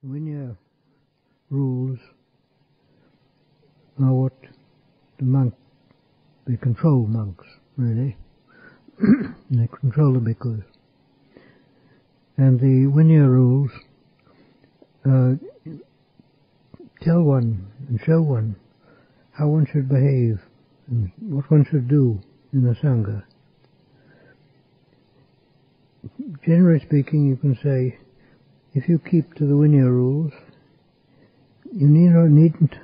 Pañña rules are what they control monks, really. They control the bhikkhus. And the Pañña rules tell one and show one how one should behave and what one should do in the Sangha. Generally speaking, you can say, if you keep to the Pañña rules, you needn't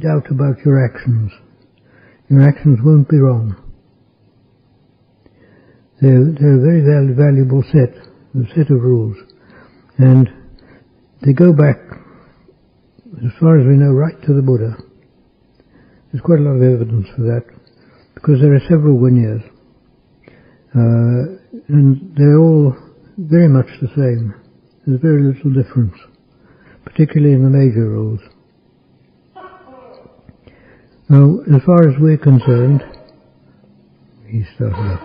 doubt about your actions. Your actions won't be wrong. They're a very valuable set of rules, and they go back, as far as we know, right to the Buddha. There's quite a lot of evidence for that, because there are several Paññas, and they're all very much the same. There's very little difference, particularly in the major rules. Now, as far as we're concerned, he started up.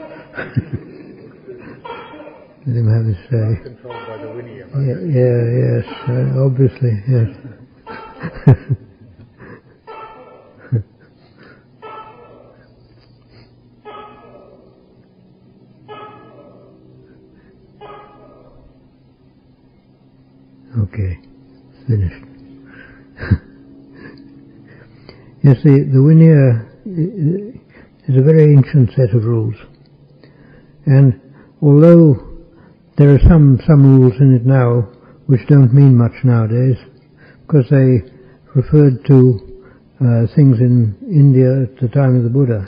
Let him have his say. Controlled by the Pañña. Yes, obviously, yes. Okay, finished. Yes, the Pañña is a very ancient set of rules, and although there are some rules in it now which don't mean much nowadays, because they referred to things in India at the time of the Buddha.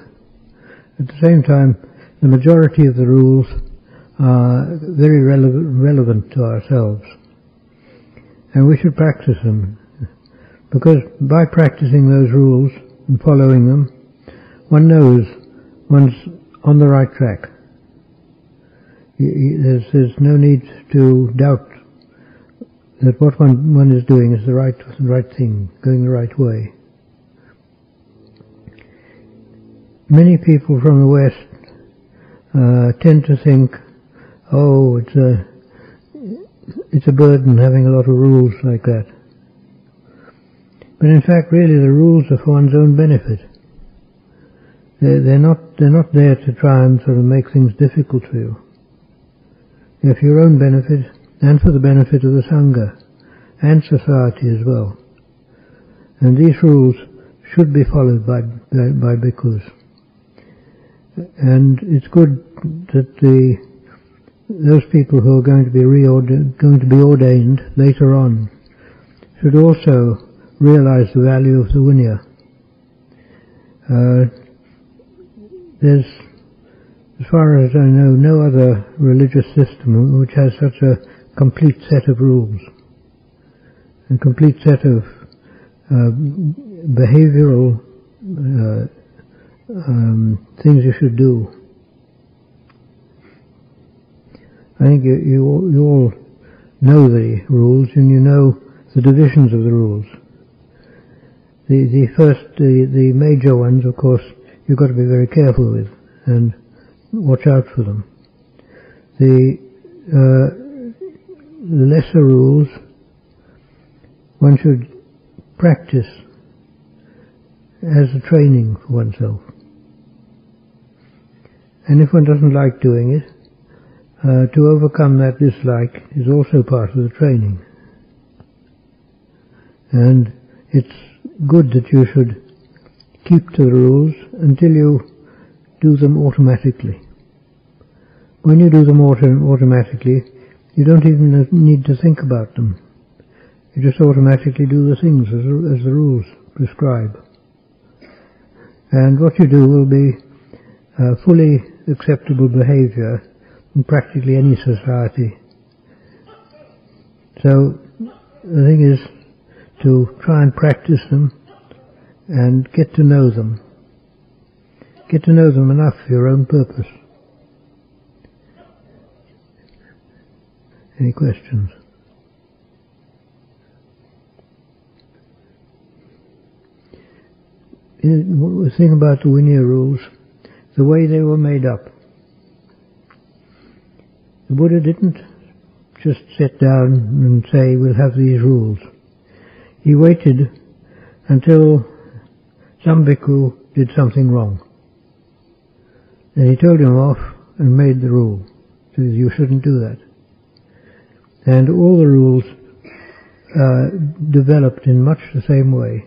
At the same time, the majority of the rules are very relevant to ourselves, and we should practice them, because by practicing those rules and following them, one knows one's on the right track. There's no need to doubt that what one is doing is the right thing, going the right way. Many people from the West tend to think, oh, it's a burden having a lot of rules like that. But in fact, really, the rules are for one's own benefit. They're not there to try and sort of make things difficult for you. They're for your own benefit and for the benefit of the Sangha and society as well. And these rules should be followed by bhikkhus. And it's good that those people who are going to be ordained later on should also realize the value of the Pañña. There's, as far as I know, no other religious system which has such a complete set of rules, a complete set of behavioral things you should do. I think you all know the rules, and you know the divisions of the rules. The major ones, of course, you've got to be very careful with and watch out for them. The lesser rules one should practice as a training for oneself. And if one doesn't like doing it, to overcome that dislike is also part of the training. And it's good that you should keep to the rules until you do them automatically. When you do them automatically, you don't even need to think about them. You just automatically do the things as the rules prescribe. And what you do will be fully acceptable behavior in practically any society. So the thing is to try and practice them and get to know them. Get to know them enough for your own purpose. Any questions? The thing about the Pañña rules, the way they were made up. The Buddha didn't just sit down and say, we'll have these rules. He waited until some bhikkhu did something wrong. Then he told him off and made the rule. So you shouldn't do that. And all the rules developed in much the same way.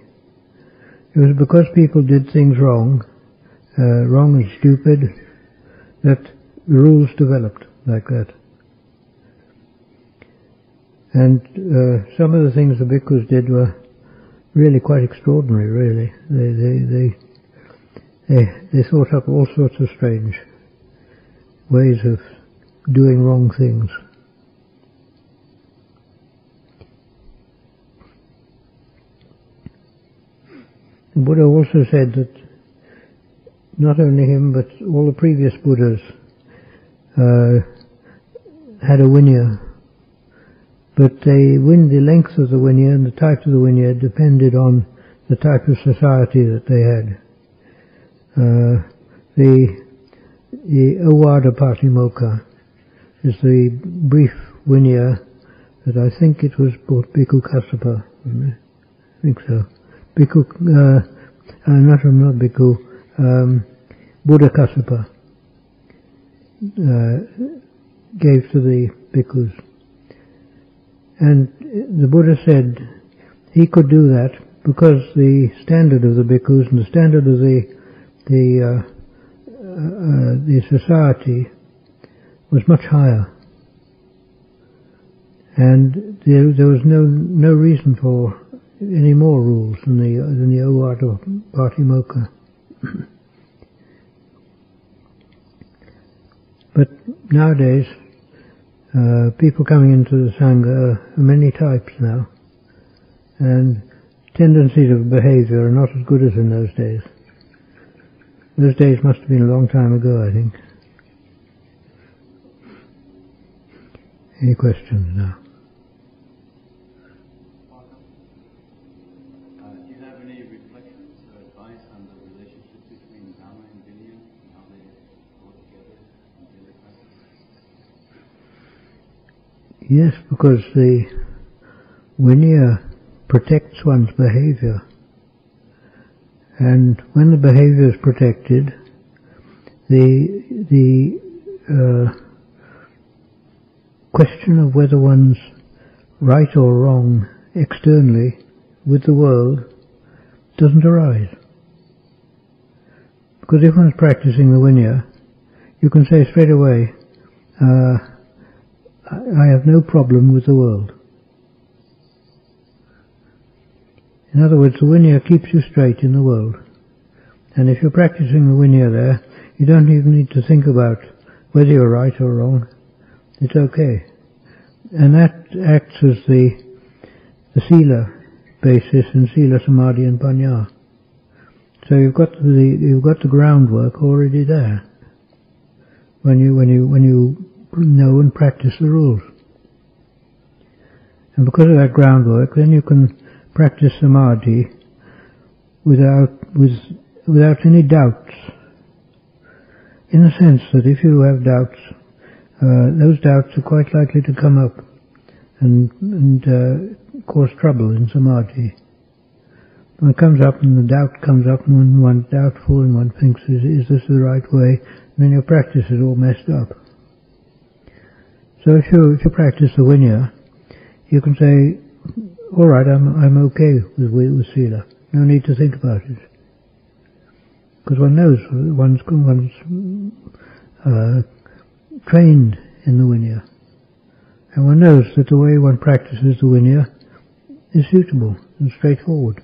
It was because people did things wrong and stupid, that the rules developed like that. And some of the things the bhikkhus did were really quite extraordinary, really. They thought up all sorts of strange ways of doing wrong things. The Buddha also said that not only him, but all the previous Buddhas had a vinaya, but the length of the vinaya and the type of the vinaya depended on the type of society that they had. The Ovada Patimokkha is the brief vinaya that I think it was Bhikkhu Kassapa, I think so. Bhikkhu, not Bhikkhu, Buddha Kassapa gave to the bhikkhus. And the Buddha said he could do that because the standard of the bhikkhus and the standard of the society was much higher. And there was no reason for any more rules than the Ovada Patimokkha. But nowadays, people coming into the Sangha are many types now, and tendencies of behavior are not as good as in those days. Those days must have been a long time ago, I think. Any questions now? Do you have any reflections or advice on the relationship between Dhamma and Vinaya and how they go together in daily practice? Yes, because the Vinaya protects one's behavior. And when the behavior is protected, the question of whether one's right or wrong externally with the world doesn't arise. Because if one's practicing the Vinaya, you can say straight away, I have no problem with the world. In other words, the Vinaya keeps you straight in the world. And if you're practicing the Vinaya there, you don't even need to think about whether you're right or wrong. It's okay. And that acts as the Sila basis in Sila, Samadhi and Pañña. So you've got the groundwork already there when you know and practice the rules. And because of that groundwork, then you can practice Samadhi without any doubts. In the sense that if you have doubts, those doubts are quite likely to come up and cause trouble in Samadhi. When it comes up and the doubt comes up and when one's doubtful and one thinks, is this the right way? Then your practice is all messed up. So if you practice the Vinaya, you can say, all right, I'm okay with Sila. No need to think about it. Because one knows one's trained in the Vinaya. And one knows that the way one practices the Vinaya is suitable and straightforward.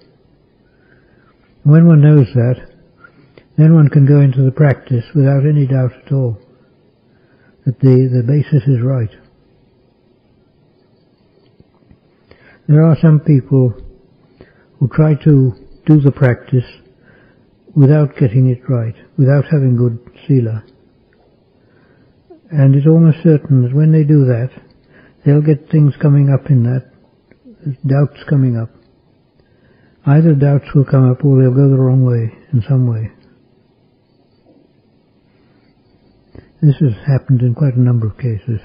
And when one knows that, then one can go into the practice without any doubt at all that the basis is right. There are some people who try to do the practice without getting it right, without having good Sila. And it's almost certain that when they do that, they'll get things coming up in that, doubts coming up. Either doubts will come up or they'll go the wrong way in some way. This has happened in quite a number of cases.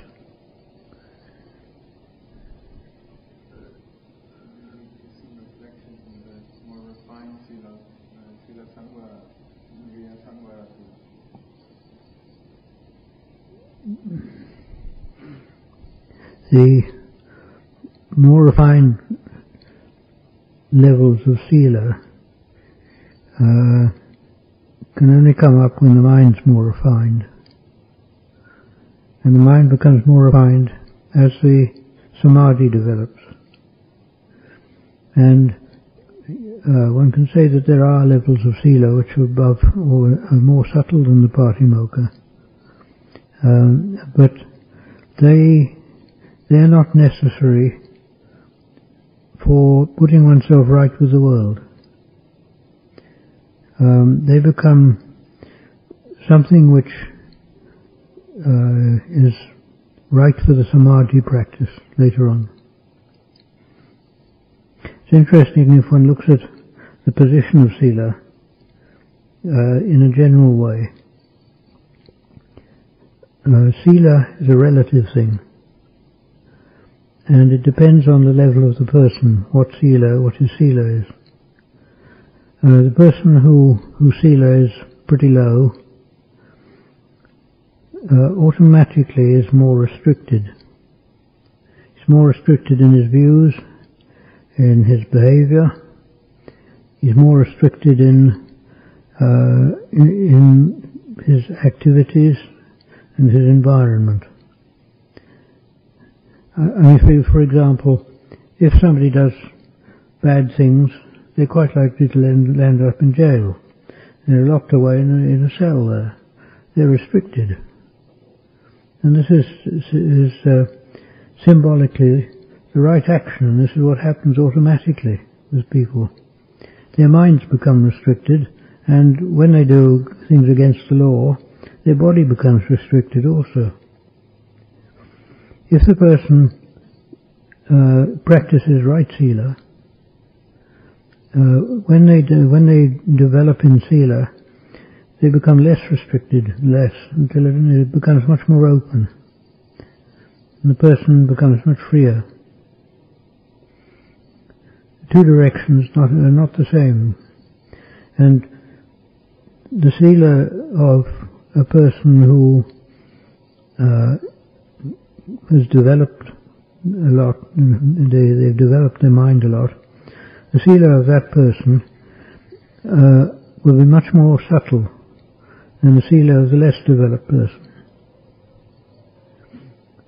the more refined levels of sila can only come up when the mind's more refined. And the mind becomes more refined as the samadhi develops. And one can say that there are levels of sila which are above or are more subtle than the patimokkha, but they're not necessary for putting oneself right with the world. They become something which is right for the samadhi practice later on. It's interesting if one looks at the position of sila in a general way. Sila is a relative thing, and it depends on the level of the person what his sila is. The person whose sila is pretty low automatically is more restricted. He's more restricted in his views, in his behavior. He's more restricted in his activities and his environment. I mean, for example, if somebody does bad things, they're quite likely to land up in jail. They're locked away in a cell there. They're restricted. And this is symbolically the right action, and this is what happens automatically with people. Their minds become restricted, and when they do things against the law, their body becomes restricted also. If the person practices right sila, when they develop in sila, they become less restricted, until it becomes much more open, and the person becomes much freer. The two directions are not the same, and the sila of a person who has developed a lot, they've developed their mind a lot, the sila of that person will be much more subtle than the sila of the less developed person.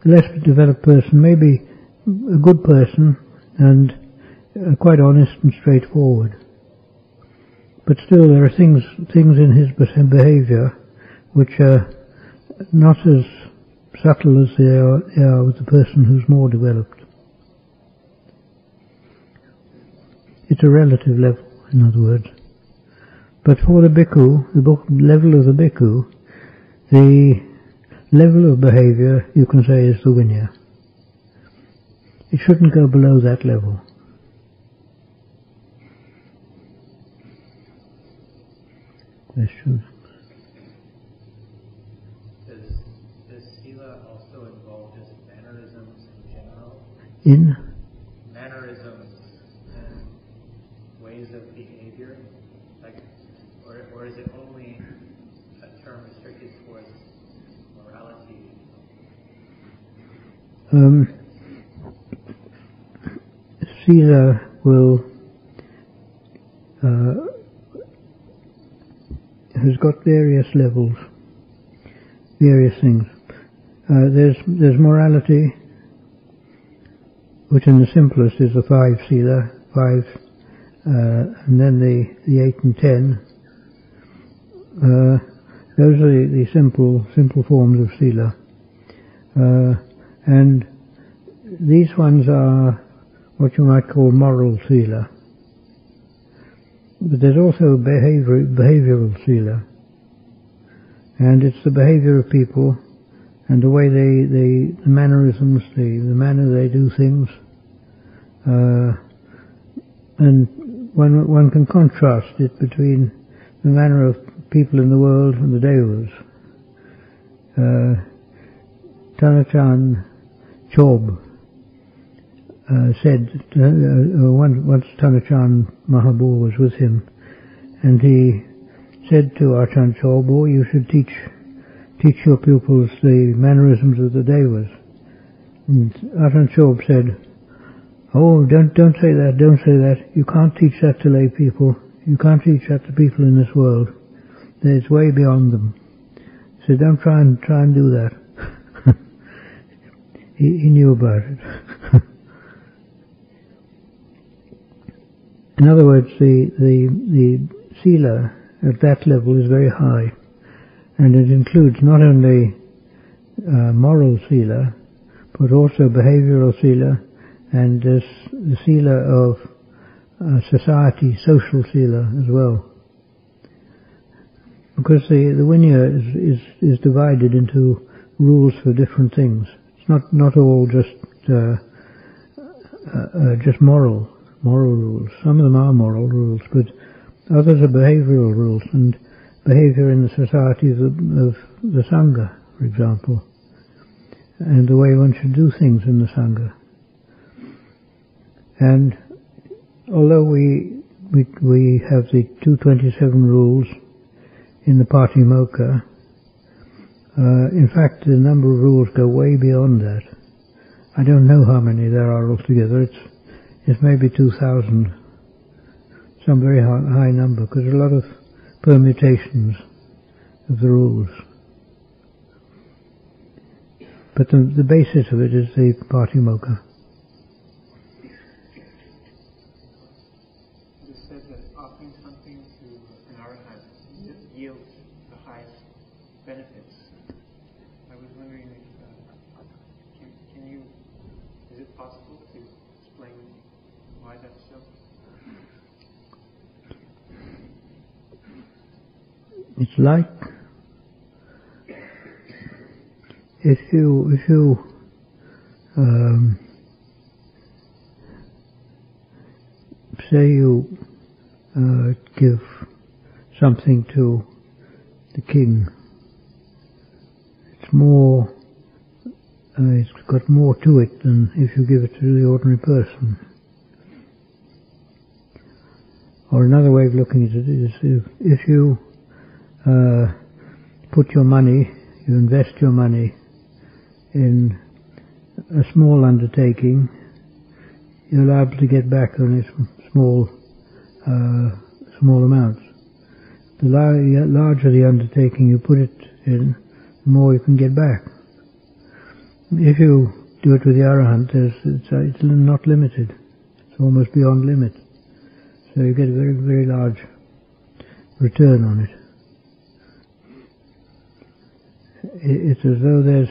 The less developed person may be a good person and quite honest and straightforward, but still there are things in his behavior which are not as subtle as they are with the person who's more developed. It's a relative level, in other words. But for the bhikkhu, the level of the bhikkhu, the level of behavior, you can say, is the vinaya. It shouldn't go below that level. Questions? Does sila also involve just mannerisms in general? In? Mannerisms and ways of behavior? Or is it only a term restricted towards morality? Sila has got various levels, various things. There's morality, which in the simplest is the 5 sila, and then the 8 and 10. Those are the simple forms of sila, and these ones are what you might call moral sila. But there's also behavioral sila, and it's the behavior of people and the way the mannerisms, the manner they do things, and one can contrast it between the manner of people in the world and the devas. Ajahn Chob said, once Ajahn Mahabur was with him, and he said to Ajahn Chob, you should teach your pupils the mannerisms of the devas. And Ajahn said, "Oh, don't say that, don't say that. You can't teach that to lay people. You can't teach that to people in this world. It's way beyond them." He said, "Don't try and do that." he knew about it. In other words, the sila at that level is very high, and it includes not only moral sila, but also behavioral sila, and the sila of society, social sila as well. Because the Vinaya is divided into rules for different things. It's not all just moral rules. Some of them are moral rules, but others are behavioral rules, and behavior in the society of the Sangha, for example, and the way one should do things in the Sangha. And although we have the 227 rules in the Pañña, in fact the number of rules go way beyond that. I don't know how many there are altogether. It's maybe 2,000, some very high number, because there are a lot of permutations of the rules. But the basis of it is the Pañña. It says that offering something to an arahant yields the highest benefits. I was wondering if is it possible to explain why that's so? It's like if you say you give something to the king, it's got more to it than if you give it to the ordinary person. Or another way of looking at it is if you put your money, you invest your money in a small undertaking, you're liable to get back only small amounts. The larger the undertaking you put it in, the more you can get back. If you do it with the arahant, it's not limited. It's almost beyond limit. So you get a very, very large return on it. It's as though there's,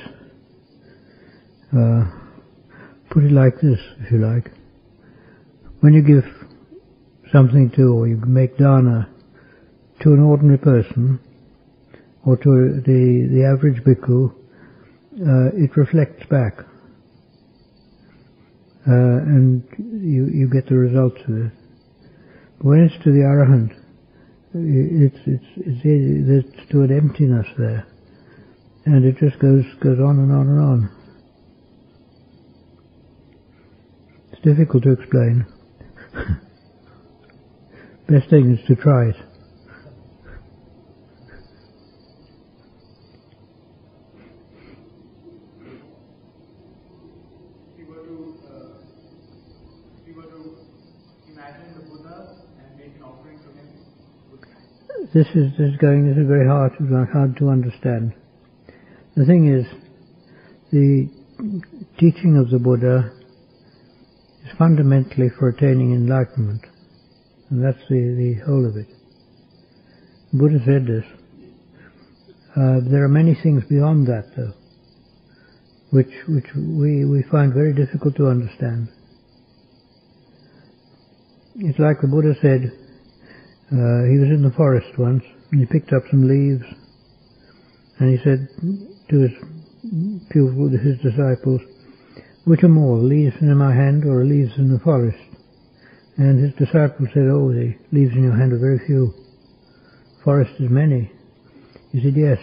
put it like this, if you like. When you give something to, or you make dana to an ordinary person, or to the average bhikkhu, it reflects back, and you get the results of it. When it's to the arahant, it's to an emptiness there, and it just goes on and on and on. It's difficult to explain. Best thing is to try it. If you were to imagine the Buddha and make an offering to him, This is very hard to understand. The thing is, the teaching of the Buddha is fundamentally for attaining enlightenment, and that's the whole of it. The Buddha said this. There are many things beyond that, though, which we find very difficult to understand. It's like the Buddha said, he was in the forest once, and he picked up some leaves, and he said to his disciples, "Which are more, the leaves in my hand or the leaves in the forest?" And his disciples said, "Oh, the leaves in your hand are very few. Forest is many." He said, "Yes."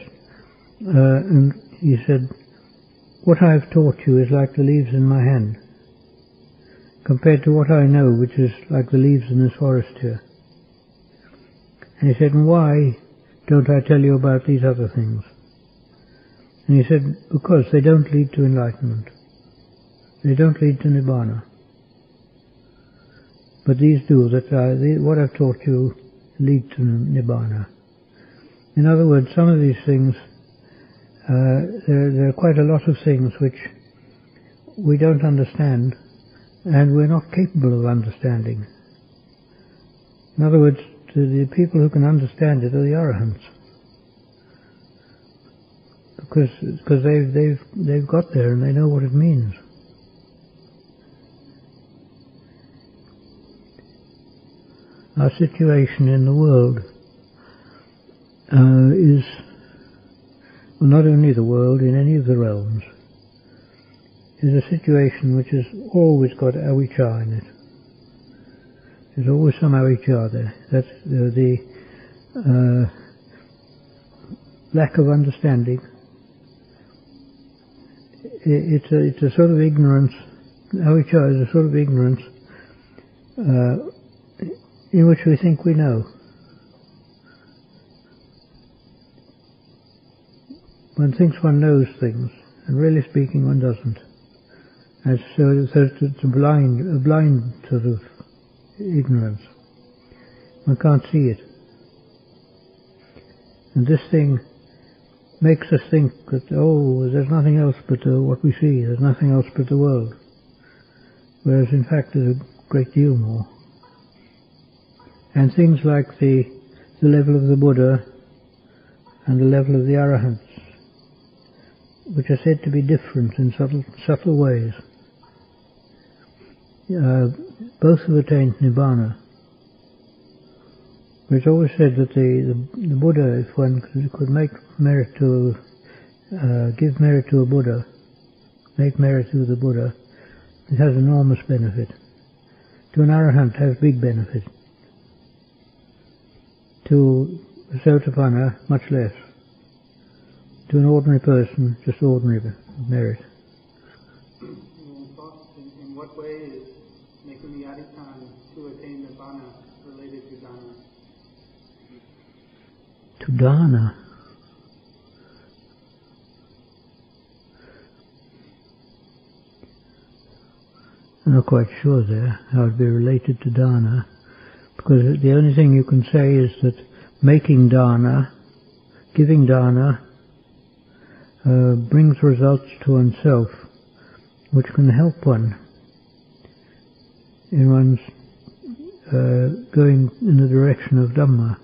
And he said, "What I have taught you is like the leaves in my hand, compared to what I know, which is like the leaves in this forest here." And he said, "And why don't I tell you about these other things?" And he said, "Because they don't lead to enlightenment." They don't lead to Nibbana. But these do. What I've taught you lead to Nibbana. In other words, some of these things, there are quite a lot of things which we don't understand and we're not capable of understanding. In other words, the people who can understand it are the Arahants. Because they've got there and they know what it means. Our situation in the world is, well, not only the world, in any of the realms, is a situation which has always got avicca in it. There's always some avicca there. That's the lack of understanding. It's a sort of ignorance. Avicca is a sort of ignorance in which we think we know. One thinks one knows things, and really speaking one doesn't. And so it's a blind sort of ignorance. One can't see it. And this thing makes us think that, there's nothing else but what we see, there's nothing else but the world. Whereas in fact there's a great deal more. And things like the level of the Buddha and the level of the Arahants, which are said to be different in subtle ways, both have attained Nibbana. It's always said that the Buddha, if one could make merit to give merit to a Buddha, make merit to the Buddha, it has enormous benefit. To an Arahant, it has big benefit. To a Sotapanna, much less. To an ordinary person, just ordinary merit. In what way is making the adhikam to attain Nibbana related to dana? To dana? I'm not quite sure there how it would be related to dana, because the only thing you can say is that making dana, giving dana, brings results to oneself which can help one in one's going in the direction of Dhamma.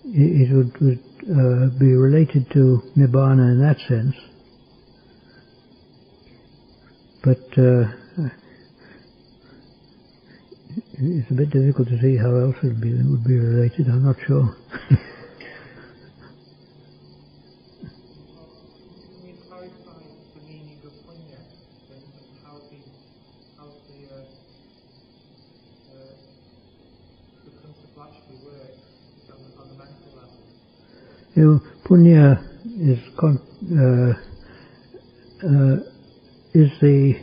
It would be related to Nibbana in that sense, but it's a bit difficult to see how else it would be related. I'm not sure. Can you clarify the meaning of Pañña and how the concept actually works on the mental level? Pañña is the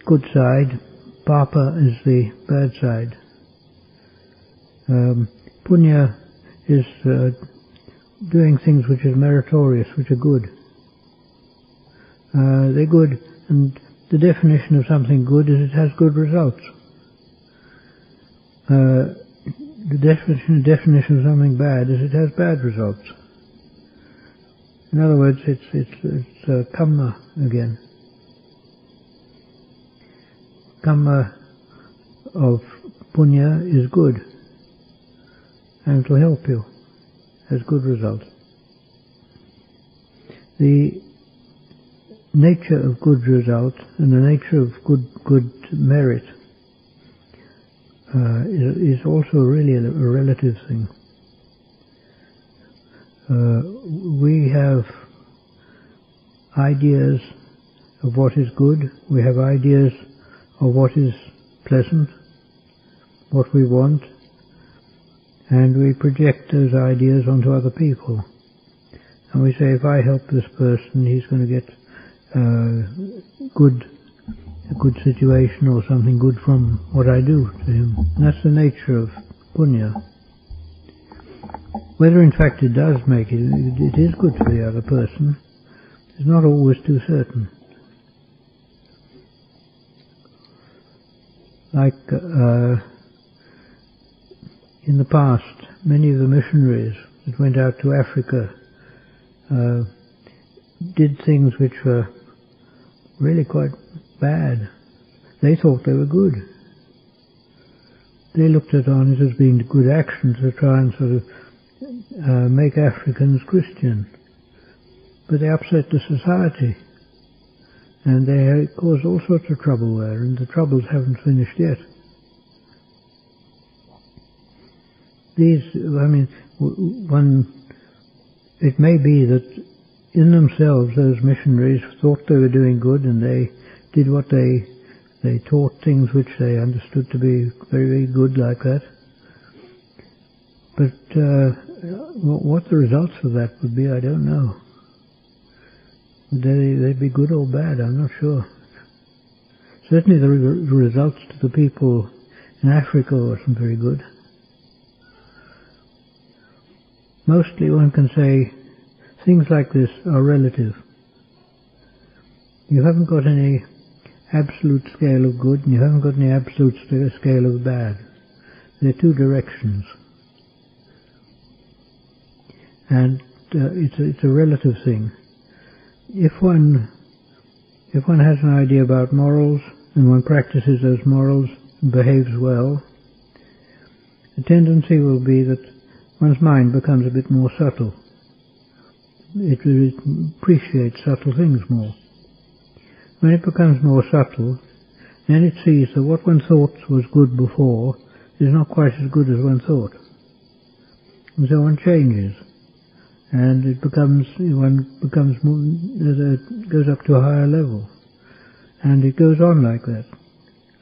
good side, papa is the bad side. Pañña is doing things which are meritorious, which are good. They're good, and the definition of something good is it has good results. The definition of something bad is it has bad results. In other words, it's kamma again. Kamma of Pañña is good, and it will help you, has good results. The nature of good result and the nature of good merit is also really a relative thing. We have ideas of what is good, we have ideas of what is pleasant, what we want, and we project those ideas onto other people. And we say, if I help this person, he's going to get a good situation or something good from what I do to him. And that's the nature of Pañña. Whether in fact it does make it is good for the other person, is not always too certain. Like in the past, many of the missionaries that went out to Africa did things which were really quite bad. They thought they were good. They looked on it as being good actions to try and sort of make Africans Christian. But they upset the society, and they caused all sorts of trouble there, and the troubles haven't finished yet. It may be that in themselves those missionaries thought they were doing good, and they did what they taught things which they understood to be very, very good like that. But what the results of that would be, I don't know. Would they be good or bad? I'm not sure. Certainly the results to the people in Africa wasn't very good. Mostly one can say things like this are relative. You haven't got any absolute scale of good, and you haven't got any absolute scale of bad. There are two directions. And it's a relative thing. If one has an idea about morals, and one practices those morals and behaves well, the tendency will be that one's mind becomes a bit more subtle. It appreciates subtle things more. When it becomes more subtle, then it sees that what one thought was good before is not quite as good as one thought. And so one changes, and one becomes more, goes up to a higher level. And it goes on like that,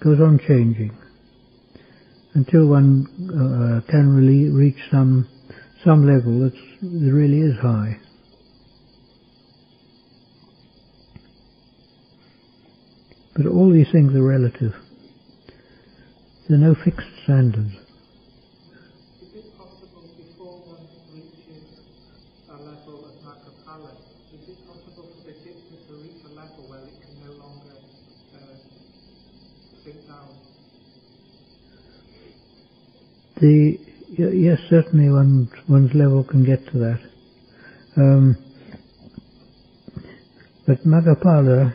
goes on changing, until one can really reach some level that really is high. But all these things are relative. There are no fixed standards. Is it possible before one reaches a level of Magapala, is it possible for the citta to reach a level where it can no longer sink down? Yes, certainly one's level can get to that. But Magapala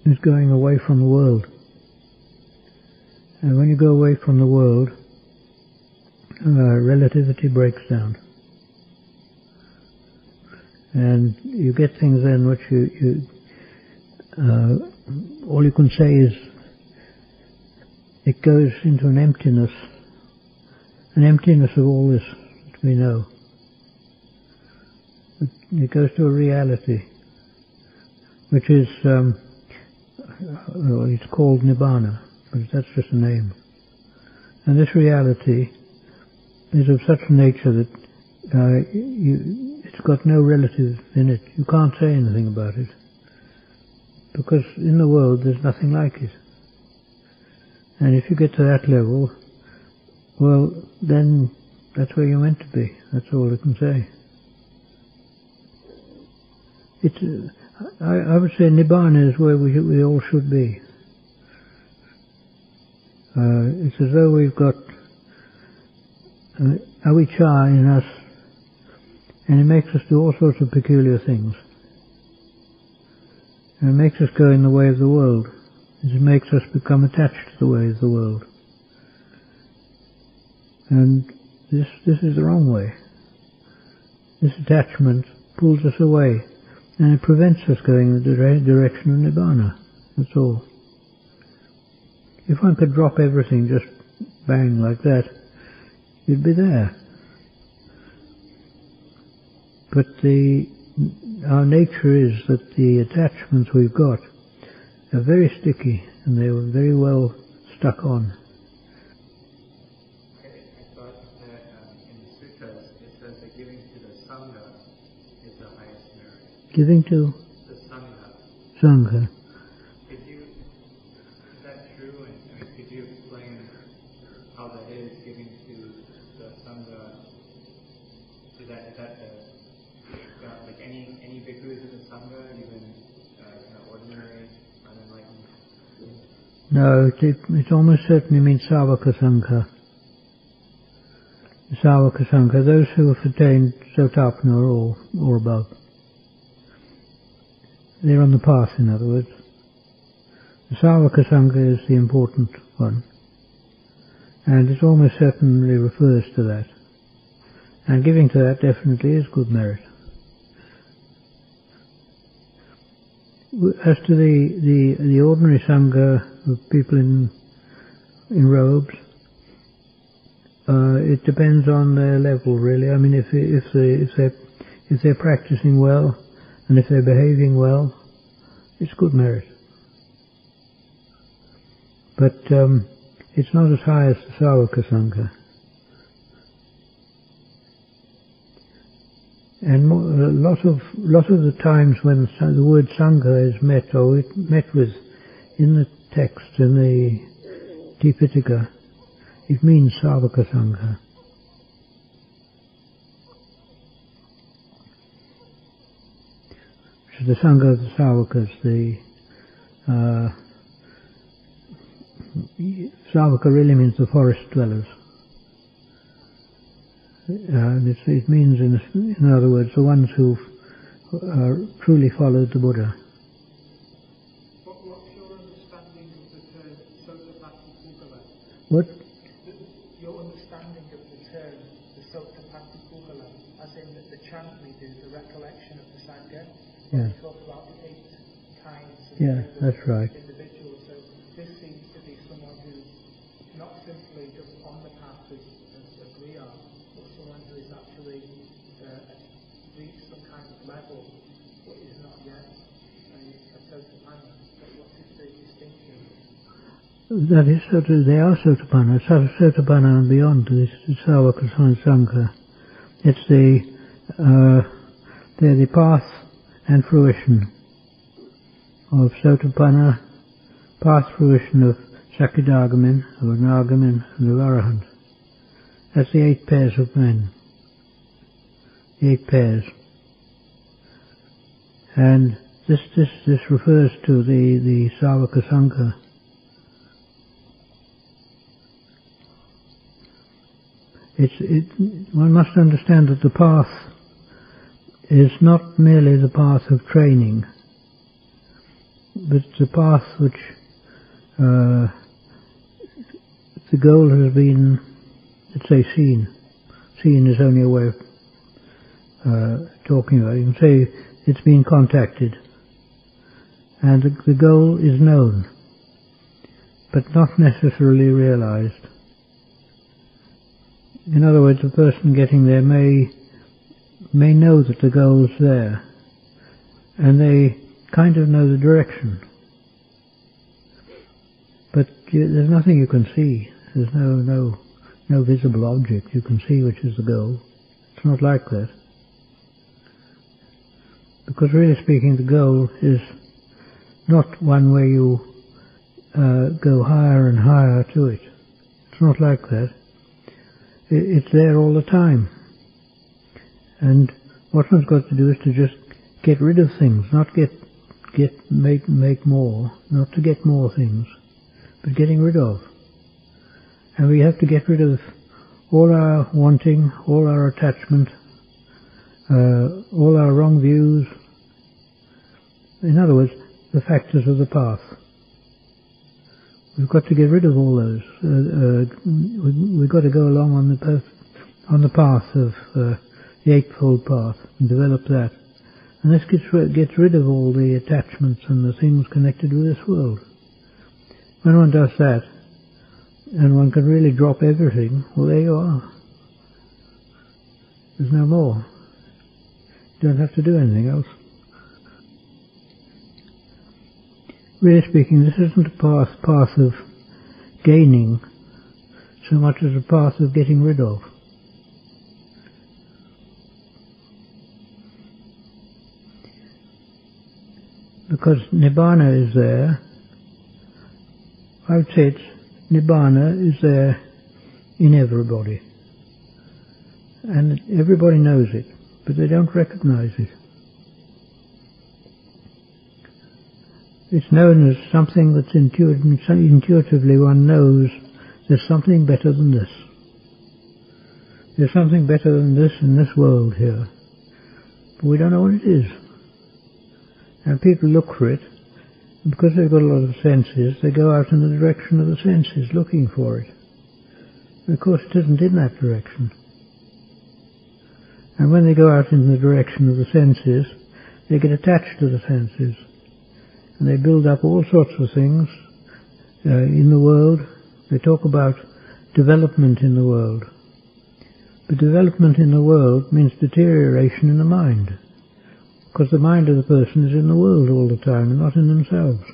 is going away from the world. And when you go away from the world, relativity breaks down. And you get things then which all you can say is it goes into an emptiness of all this that we know. It goes to a reality, which is it's called Nibbana, but that's just a name. And this reality is of such a nature that it's got no relative in it. You can't say anything about it, because in the world there's nothing like it. And if you get to that level, well, then that's where you're meant to be. That's all I can say. I would say Nibbana is where we all should be. It's as though we've got avijja in us, and it makes us do all sorts of peculiar things. And it makes us go in the way of the world. It makes us become attached to the way of the world. And this is the wrong way. This attachment pulls us away, and it prevents us going in the direction of Nibbana. That's all. If one could drop everything just bang like that, you'd be there. But our nature is that the attachments we've got are very sticky, and they were very well stuck on. I thought that in the sutras it says that giving to the Sangha is the highest merit. Giving to The Sangha. Sangha. Is that true? And could you explain how that is, giving to the Sangha? Is that the any bhikkhus in the sangha, even ordinary, unenlightened? No, it almost certainly means Savaka Sangha. Savaka Sangha, those who have attained Sotapana or above. They're on the path, in other words. The Savaka Sangha is the important one, and it almost certainly refers to that. And giving to that definitely is good merit. As to the ordinary Sangha of people in robes, it depends on their level, really. I mean, if they're practicing well and if they're behaving well, it's good merit. But it's not as high as the Savaka Sangha. And a lot of the times when the word Sangha is met with in the text, in the Tipitaka, it means Savaka Sangha. Which is the Sangha of the Savakas. The Savaka really means the forest dwellers. It means, in other words, the ones who've truly followed the Buddha. What's your understanding of the term Sotapatti Pugala? What? Your understanding of the term, the Sotapatti Pugala, as in the chant we do, the recollection of the Sangha. Yeah. We talk about the 8 kinds of That's right. individuals. So this seems to be someone who's not simply just on the path as we are, but someone who is actually reached some kind of level, but is not yet a Sotapanna. What is the distinction? That is they are Sotapanna. Sotapanna and beyond this Savaka Sangha. It's they're the path and fruition of Sotapanna, path fruition of Sakadagamin, of Anagamin, and of Arahant. That's the 8 pairs of men. The 8 pairs. And this refers to the Savaka Sangha. One must understand that the path is not merely the path of training, but it's a path which the goal has been, let's say, seen. Seen is only a way of talking about it. You can say it's been contacted, and the goal is known, but not necessarily realized. In other words, the person getting there may know that the goal's there, and they kind of know the direction, but there's nothing you can see. There's no visible object you can see which is the goal. It's not like that, because really speaking, the goal is not one where you go higher and higher to it. It's not like that. It's there all the time. And what one's got to do is to just get rid of things, not make more, not to get more things, but getting rid of. And we have to get rid of all our wanting, all our attachment, all our wrong views. In other words, the factors of the path. We've got to get rid of all those. We've got to go along on the path of the Eightfold Path and develop that. And this gets rid of all the attachments and the things connected with this world. When one does that, and one can really drop everything, well, there you are. There's no more. You don't have to do anything else. Really speaking, this isn't a path of gaining so much as a path of getting rid of. Because Nibbana is there, I would say Nibbana is there in everybody. And everybody knows it, but they don't recognize it. It's known as something that's intuitively one knows there's something better than this. There's something better than this in this world here. But we don't know what it is. And people look for it, and because they've got a lot of senses, they go out in the direction of the senses looking for it. And of course it isn't in that direction. And when they go out in the direction of the senses, they get attached to the senses. And they build up all sorts of things in the world. They talk about development in the world. But development in the world means deterioration in the mind. Because the mind of the person is in the world all the time and not in themselves.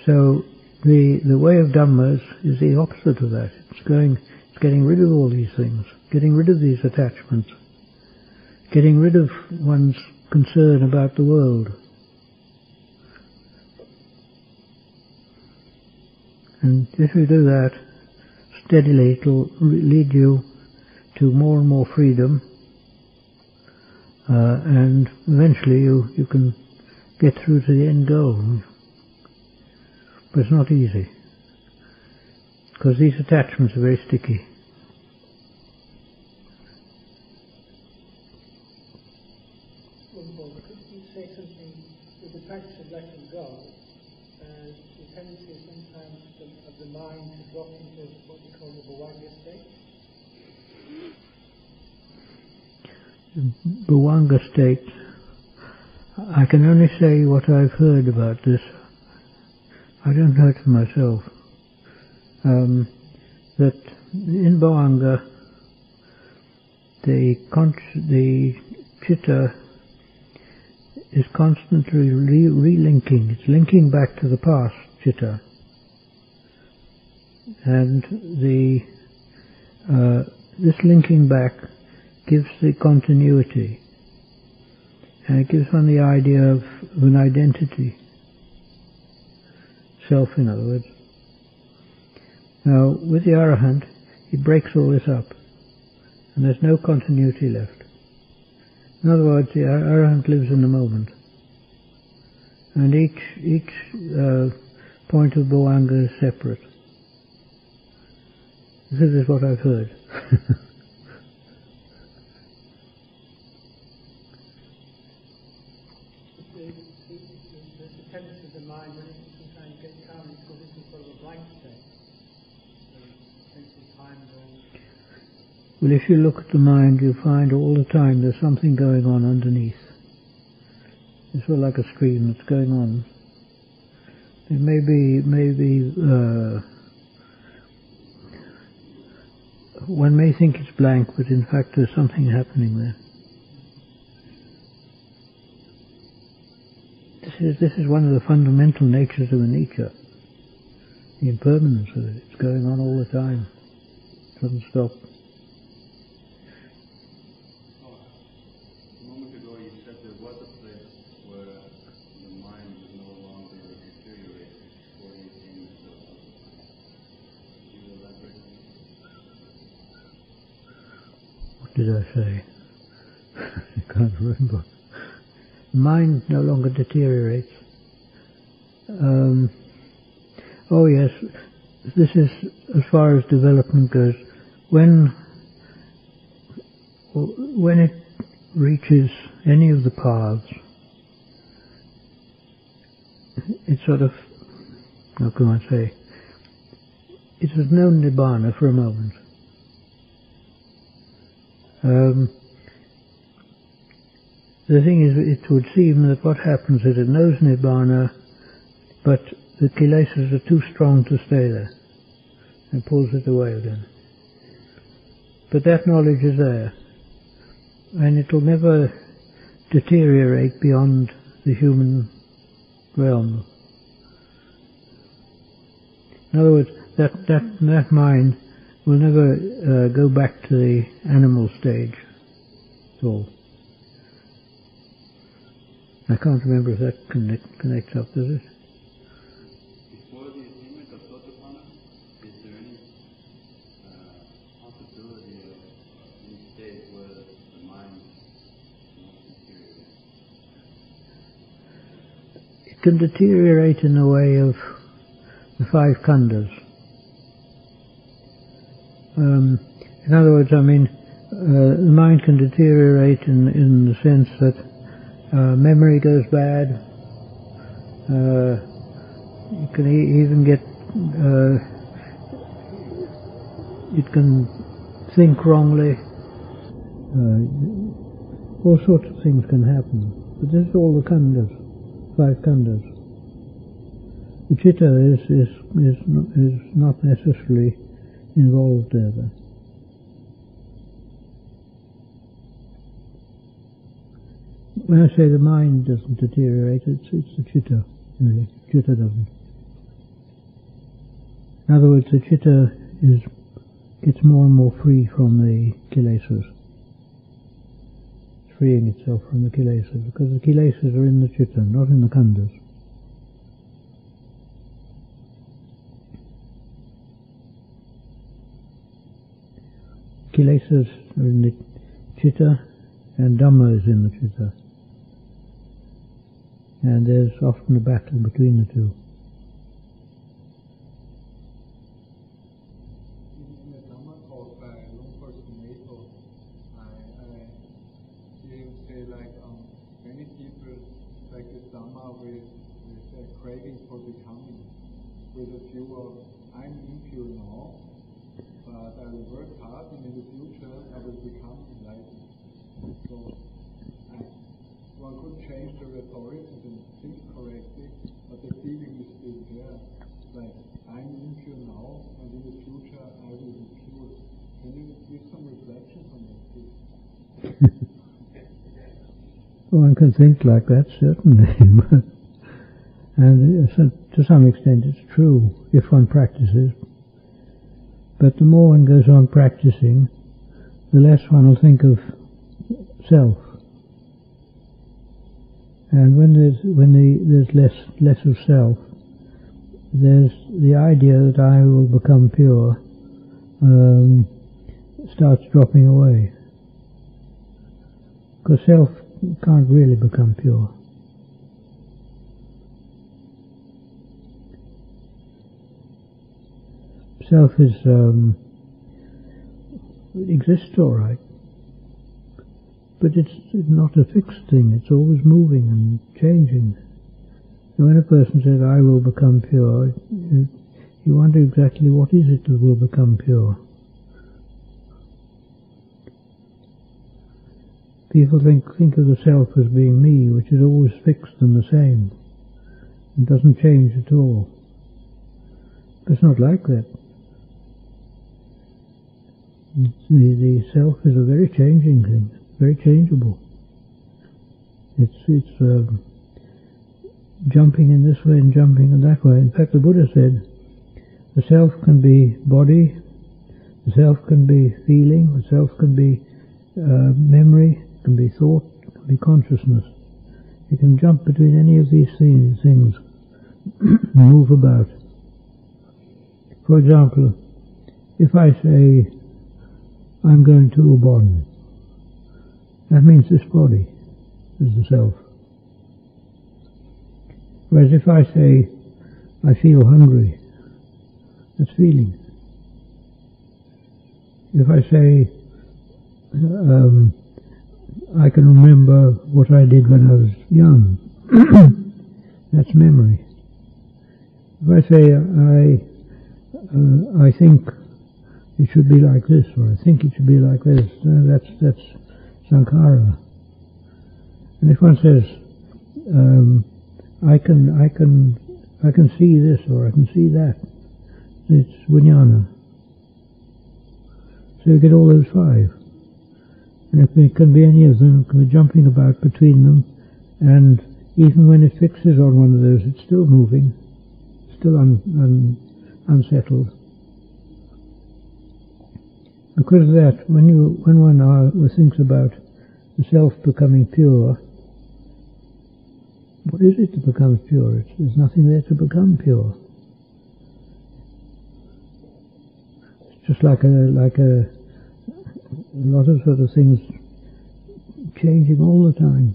So the way of Dhamma is the opposite of that. It's getting rid of all these things, getting rid of these attachments, getting rid of one's concern about the world. And if you do that steadily, it will lead you to more and more freedom, and eventually you can get through to the end goal. But it's not easy, because these attachments are very sticky. Could you say something with the practice of letting go? The tendency is sometimes of the mind to drop into what we call the Pañña state. Bhavanga state, I can only say what I've heard about this. I don't know it for myself. That in Bhavanga, the chitta is constantly relinking. It's linking back to the past chitta, and this linking back gives the continuity, and it gives one the idea of an identity, self in other words. Now with the Arahant, he breaks all this up, and there's no continuity left. In other words, the Arahant lives in the moment, and each point of Bhavanga is separate. This is what I've heard. The tendency of the mind, when it sometimes gets calm, it goes into sort of a blank state. Sense of time goes. Well, if you look at the mind, you find all the time there's something going on underneath. It's sort of like a stream that's going on. It may be one may think it's blank, but in fact there's something happening there. This is one of the fundamental natures of anicca, the impermanence of it. It's going on all the time. It doesn't stop. A moment ago you said there was a place where the mind was no longer deteriorating before you came to the Could you elaborate on that? What did I say? I can't remember. Mind no longer deteriorates. Oh yes, this is as far as development goes. When it reaches any of the paths, it sort of, how can I say, it has known nibbana for a moment. The thing is, it would seem that what happens is it knows nibbana, but the kilesas are too strong to stay there, and pulls it away again. But that knowledge is there, and it will never deteriorate beyond the human realm. In other words, that mind will never go back to the animal stage at all. I can't remember if that connects up, does it? Before the attainment of Sotapanna, is there any possibility of any state where the mind is not deteriorating? it can deteriorate in the way of the five khandhas. In other words, I mean, the mind can deteriorate in the sense that memory goes bad. You can even get, it can think wrongly. All sorts of things can happen. But this is all the khandhas, five khandhas. The chitta is not necessarily involved there. When I say the mind doesn't deteriorate, it's the chitta, really. Chitta doesn't. In other words, the chitta gets more and more free from the kilesas. It's freeing itself from the kilesas, because the kilesas are in the chitta, not in the khandhas. Kilesas are in the chitta, and Dhamma is in the chitta. And there's often a battle between the two. In the Dhamma talk by Lumpur Sumeto, I hear him say many people like the Dhamma with a craving for becoming, with a view of I'm impure now, but I will work hard and in the future I will become enlightened. So one could change the rhetoric and think correctly, but the feeling is still there. Like, I'm impure now, and in the future I will be pure. Can you give some reflections on that, please? One can think like that, certainly. And to some extent it's true, if one practices. But the more one goes on practicing, the less one will think of self. And when there's less of self, there's the idea that I will become pure starts dropping away. Because self can't really become pure. Self is it exists all right. But it's not a fixed thing, it's always moving and changing. So when a person says, I will become pure, you wonder exactly what is it that will become pure. People think of the self as being me, which is always fixed and the same, and doesn't change at all. But it's not like that. The self is a very changing thing. Very changeable. It's jumping in this way and jumping in that way. In fact, the Buddha said, the self can be body, the self can be feeling, the self can be memory, can be thought, can be consciousness. You can jump between any of these things, move about. For example, if I say, I'm going to Ubon, that means this body is the self. Whereas if I say, I feel hungry, that's feeling. If I say, I can remember what I did when I was young, that's memory. If I say, I think it should be like this, or I think it should be like this, that's sankhara. And if one says, I can see this or I can see that, it's vijnana. So you get all those five. And if it can be any of them, it can be jumping about between them, and even when it fixes on one of those, it's still moving, still unsettled. Because of that, when one thinks about the self becoming pure, what is it that becomes pure? There's nothing there to become pure. It's just like a lot of sort of things changing all the time.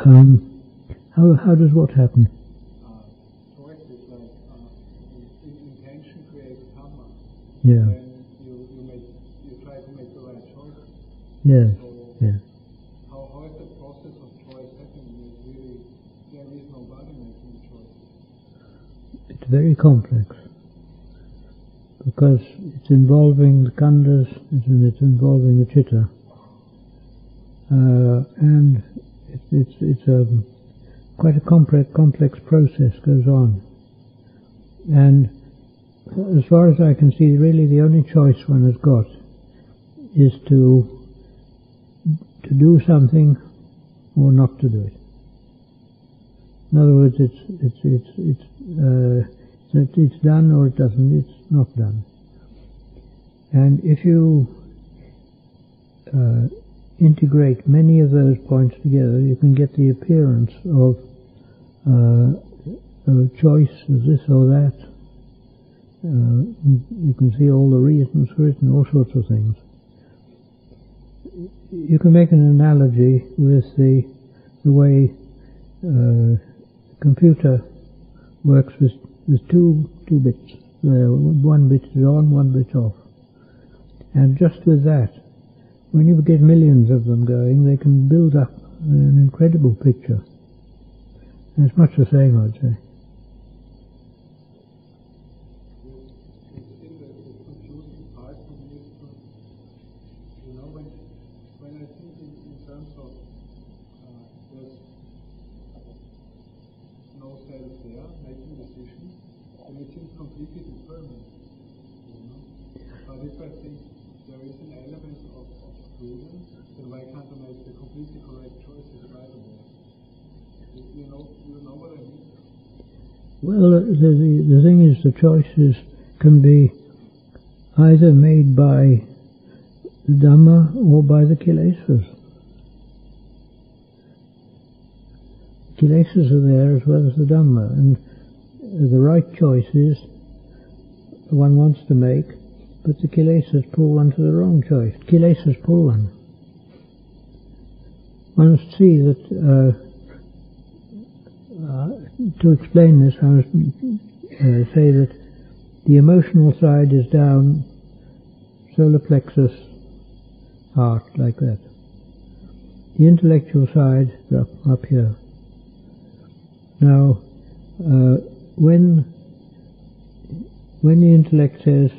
How does what happen? Choice is like intention creates karma. Yeah. Then you try to make the right choice. Yes. So Yeah. how is the process of choice happening? It's really, there is nobody making choices. It's very complex because it's involving the khandhas, it's involving the chitta, and it's quite a complex process goes on. And as far as I can see, really the only choice one has got is to do something or not to do it. In other words, it's done or it doesn't. It's not done. And if you integrate many of those points together, you can get the appearance of a choice of this or that. You can see all the reasons for it and all sorts of things. You can make an analogy with the way computer works with two bits. One bit is on, one bit off. And just with that, when you get millions of them going, they can build up an incredible picture. And it's much the same, I'd say. The confusing part for me is to, when I think in terms of there's no self there making decisions, then it seems completely determined. But if I think there is an element of freedom, then why can't I make the completely correct choices right away? You know what I mean? Well, the thing is, the choices can be either made by the Dhamma or by the kilesas. Kilesas are there as well as the Dhamma, and the right choices one wants to make, but the kilesas pull one to the wrong choice. Kilesas pull one. One must see that, to explain this, I must say that the emotional side is down, solar plexus, heart, like that. The intellectual side is up here. Now, when the intellect says,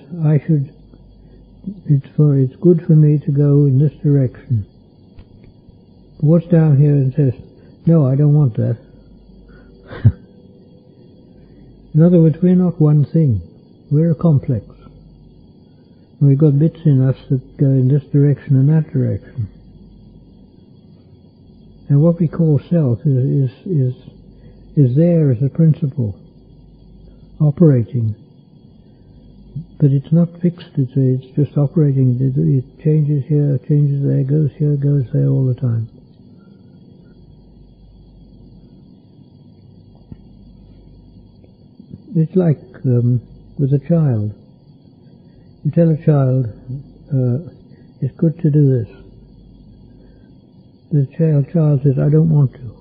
it's good for me to go in this direction, what's down here and says, no, I don't want that. In other words, we're not one thing. We're a complex. We've got bits in us that go in this direction and that direction. And what we call self is there as a principle, operating. But it's not fixed, it's just operating. It changes here, changes there, goes here, goes there all the time. It's like with a child. You tell a child, it's good to do this. The child says, I don't want to.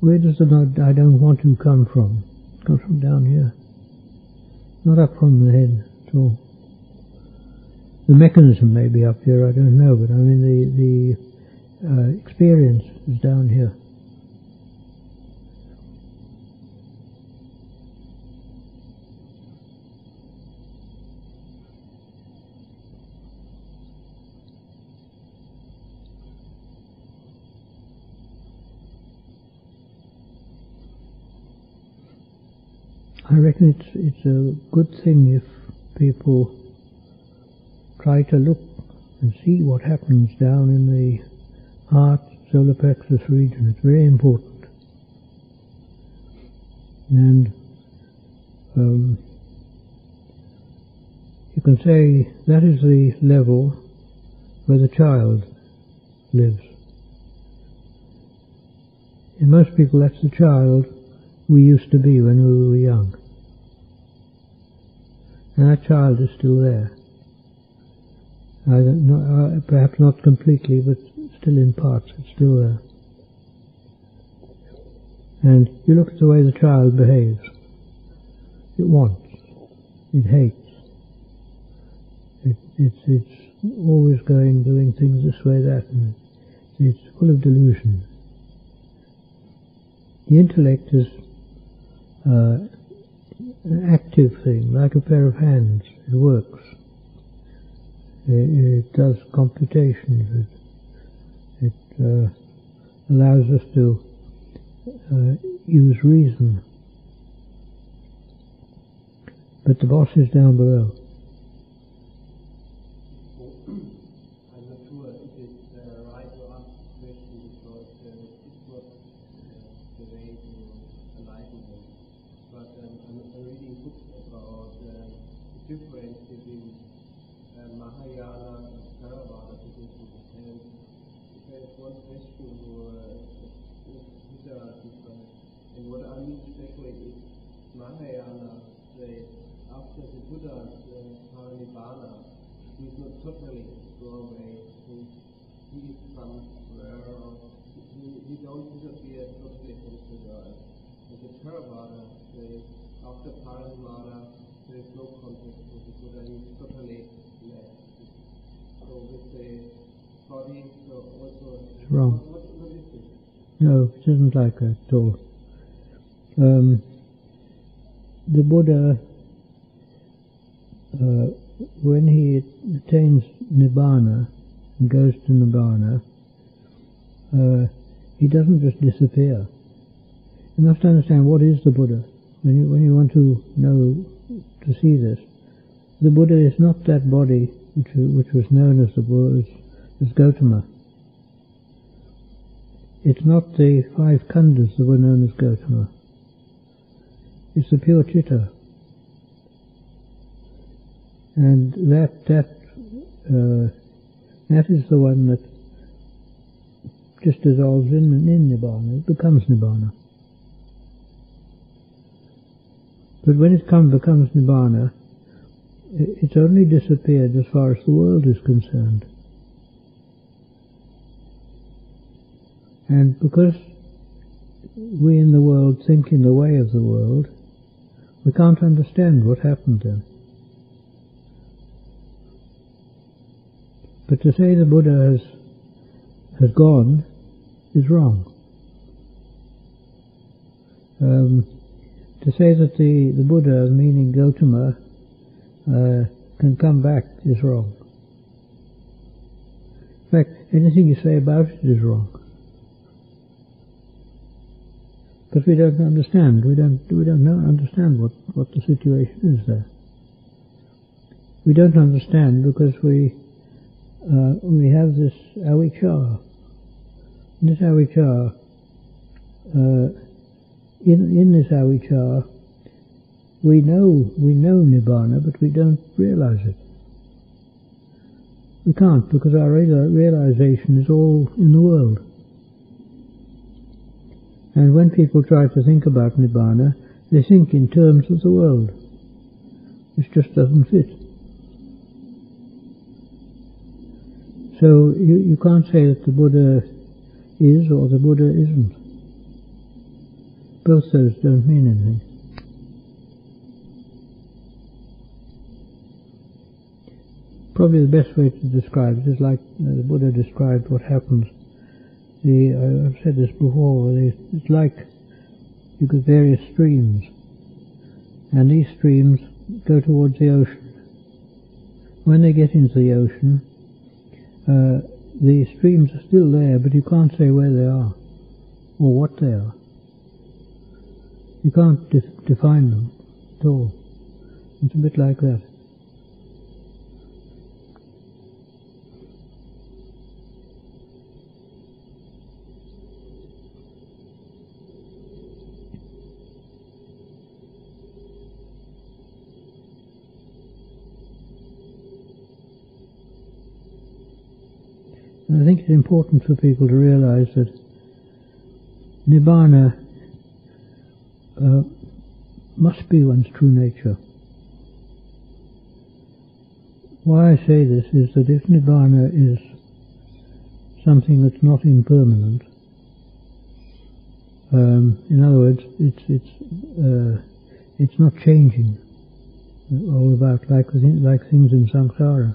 Where does the I don't want to come from? It comes from down here. Not up from the head at all. The mechanism may be up here, I don't know, but I mean the experience is down here. I reckon it's a good thing if people try to look and see what happens down in the heart, solar plexus region. It's very important. And you can say that is the level where the child lives. In most people, that's the child we used to be when we were young. And that child is still there. Perhaps not completely, but still in parts, it's still there. And you look at the way the child behaves. It wants, it hates, it's always doing things this way, that, and it's full of delusion. The intellect is an active thing, like a pair of hands. It works. It does computations. It allows us to use reason. But the boss is down below. I'm not sure if it's right to ask the question because it's not the way to enlightenment. But I'm reading books about the difference between Mahayana and Theravada tradition. And there's one question there are different. And what I mean especially is Mahayana, after the Buddha's Parinibbana, he is not totally go away. He is somewhere, he don't disappear totally from the world. And the Theravada says, after Parinibbana, there is no contact with the Buddha, he is totally left. So with the body, so also... It's wrong. What is this? No, it isn't like that at all. The Buddha, when he attains Nibbana and goes to Nibbana, he doesn't just disappear. You must understand what is the Buddha. When you want to know, to see this, the Buddha is not that body which was known as the Buddha, as Gautama. It's not the 5 khandhas that were known as Gautama. It's the pure chitta. And that is the one that just dissolves in Nibbana. It becomes Nibbana. But when it becomes Nibbana, it's only disappeared as far as the world is concerned. And because we in the world think in the way of the world, we can't understand what happened then. But to say the Buddha has gone is wrong. To say that the Buddha, meaning Gautama, can come back is wrong. In fact, anything you say about it is wrong. But we don't understand. We don't understand what the situation is there. We don't understand because we have this avijja. This avijja, in this avijja, we know Nibbana, but we don't realize it. We can't, because our realization is all in the world. And when people try to think about Nibbana, they think in terms of the world, which just doesn't fit. So you can't say that the Buddha is or the Buddha isn't. Both those don't mean anything. Probably the best way to describe it is like the Buddha described what happens. I've said this before, it's like you've got various streams, and these streams go towards the ocean. When they get into the ocean, the streams are still there, but you can't say where they are, or what they are. You can't define them at all. It's a bit like that. I think it's important for people to realize that Nibbana must be one's true nature. Why I say this is that if Nibbana is something that's not impermanent. In other words, it's not changing. All about like things in samsara.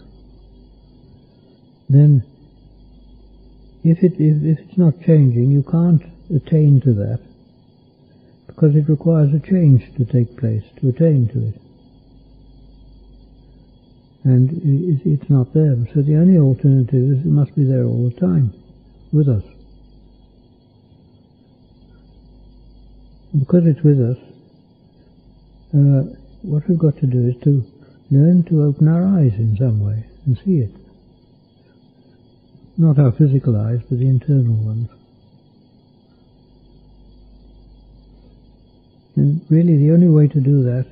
Then, if it's not changing, you can't attain to that, because it requires a change to take place to attain to it. And it's not there. So the only alternative is it must be there all the time, with us. Because it's with us, what we've got to do is to learn to open our eyes in some way and see it. Not our physical eyes, but the internal ones. And really the only way to do that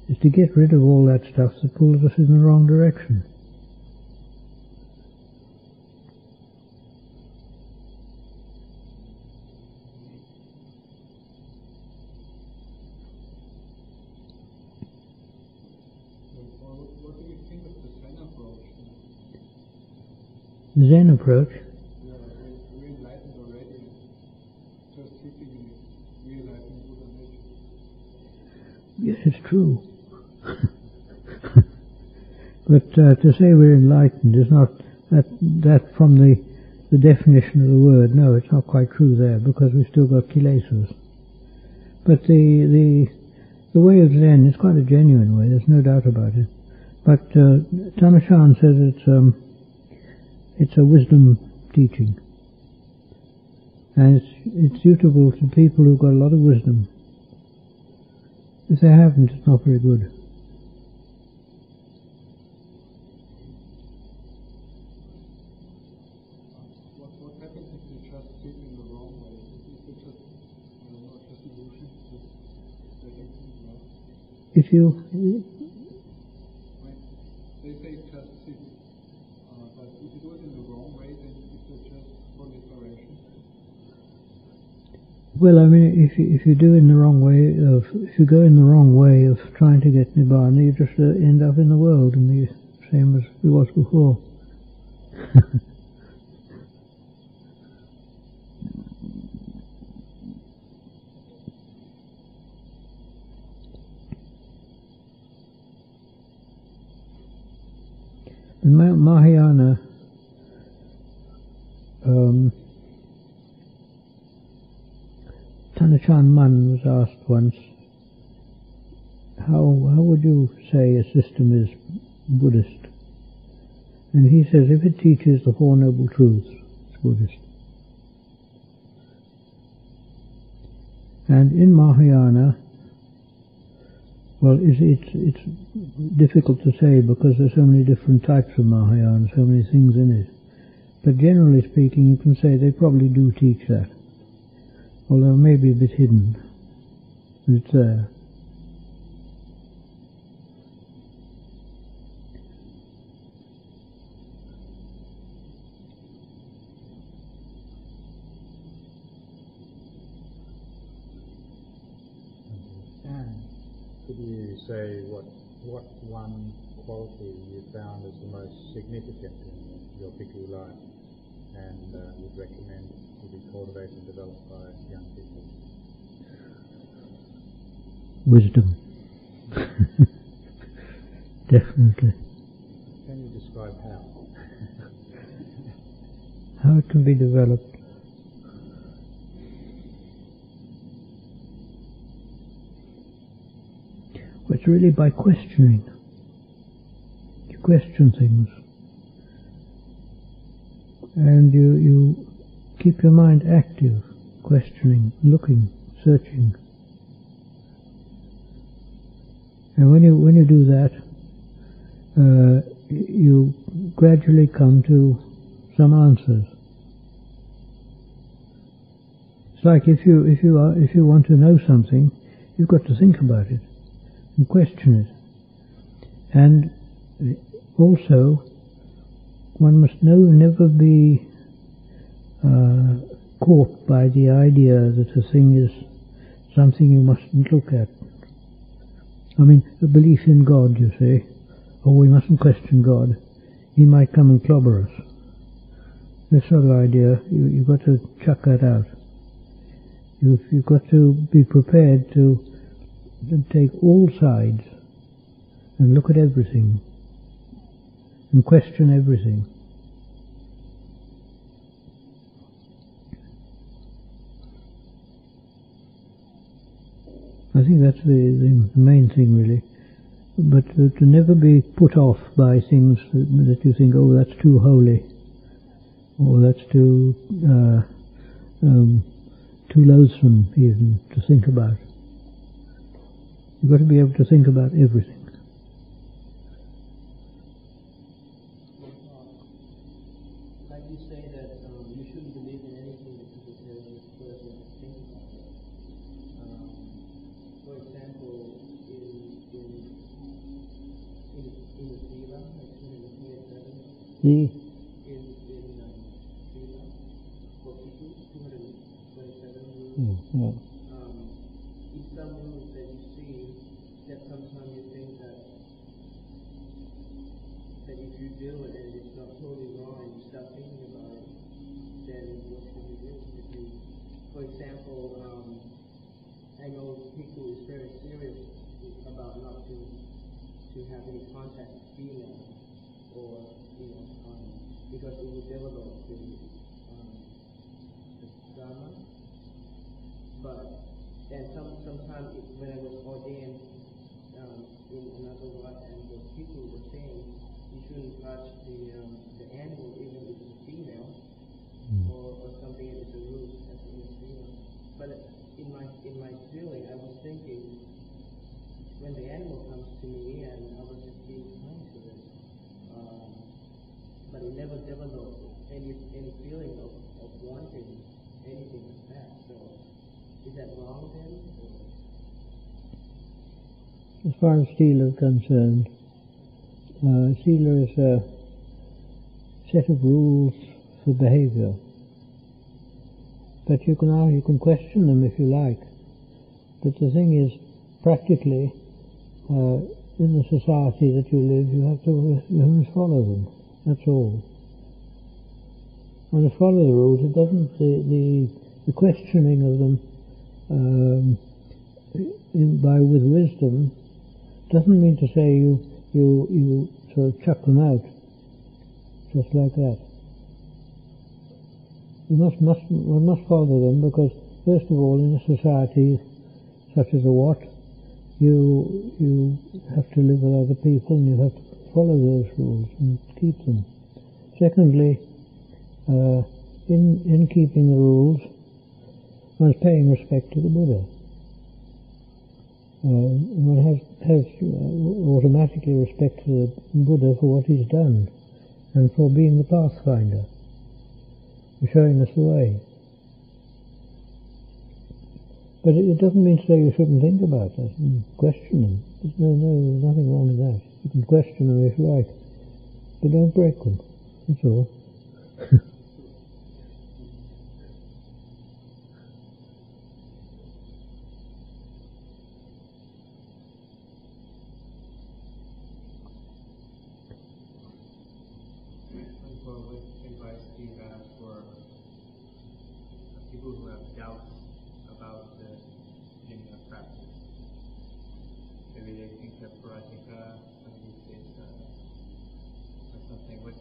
is to get rid of all that stuff that pulls us in the wrong direction. What do you think of the Zen approach? The Zen approach? Yeah, we're enlightened already, just sitting and realizing Buddha nature. Yes, it's true. But to say we're enlightened is not that from the definition of the word. No, it's not quite true there, because we've still got kilesas. But the way of Zen is quite a genuine way. There's no doubt about it. But Ajahn says it's a wisdom teaching, and it's suitable to people who've got a lot of wisdom. If they haven't, it's not very good. What happens if you just sit in the wrong way? Is it just, not just illusion, just getting things wrong? If you... They say just sit, but if you do it in the wrong way, then is it just proliferation? Well, I mean, if you do in the wrong way if you go in the wrong way of trying to get nibbana, you just end up in the world and the same as it was before. In Mahayana, Ajahn Mun was asked once, how would you say a system is Buddhist? And he says, if it teaches the Four Noble Truths, it's Buddhist. And in Mahayana, well, it's difficult to say because there's so many different types of Mahayana, so many things in it. But generally speaking, you can say they probably do teach that. Although it may be a bit hidden, but it's there. And could you say what one quality you found as the most significant in your bhikkhu life and would recommend to be cultivated and developed by young people? Wisdom. Definitely. Can you describe how? How it can be developed. Well, it's really by questioning. You question things. And you keep your mind active, questioning, looking, searching. And when you do that, you gradually come to some answers. It's like if you want to know something, you've got to think about it and question it. And also, one must never be caught by the idea that a thing is something you mustn't look at. I mean, a belief in God, you say, oh, we mustn't question God. He might come and clobber us. this sort of idea, you've got to chuck that out. You've got to be prepared to take all sides and look at everything and question everything. I think that's the main thing, really. But to never be put off by things that you think, oh, that's too holy, or that's too loathsome even to think about. You've got to be able to think about everything. Like you say that you shouldn't believe in anything that people say you first have to think about it. For example, in the Sila, like 227, See? in Sila, for people, 227 rules. Yeah. In some rules that you see, that sometimes you think that if you do it and it's not totally wrong and you start thinking about it, then what should you do? If you, for example, I know people is very serious about not to have any contact with female, or because it will develop the drama. But and sometimes when I was ordained in another lot, and the people were saying you shouldn't touch the animal even if it's a female, or something if it's a roof as in a female. But in my feeling, I was thinking when the animal comes to me, and I was just being kind to it, but it never developed any feeling of wanting anything like that. So is that wrong then? As far as Sila is concerned, Sila is a set of rules for behavior. But you can question them if you like. But the thing is, practically, in the society that you live, you must follow them. That's all. And to follow the rules, it doesn't, the questioning of them with wisdom doesn't mean to say you sort of chuck them out just like that. One must follow them, because first of all, in a society such as a Wat, you have to live with other people and you have to follow those rules and keep them. Secondly, in keeping the rules, one's paying respect to the Buddha. One has automatically respect for the Buddha for what he's done and for being the pathfinder, for showing us the way. But it doesn't mean to say you shouldn't think about that and question them. There's nothing wrong with that. You can question them if you like, but don't break them. That's all. What advice do you have for people who have doubts about the beginning of practice? Maybe they think that Paratika is or something. What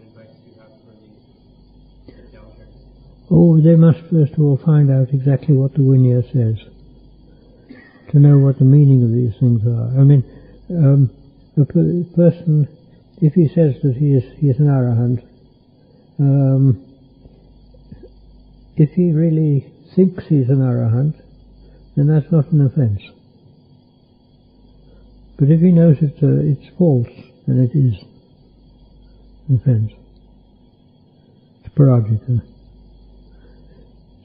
advice do you have for the doubters? Oh, they must first of all find out exactly what the Vinaya says, to know what the meaning of these things are. I mean, a person, if he says that he is an arahant, if he really thinks he's an arahant, then that's not an offence. But if he knows it's false, then it is an offence. It's parajika.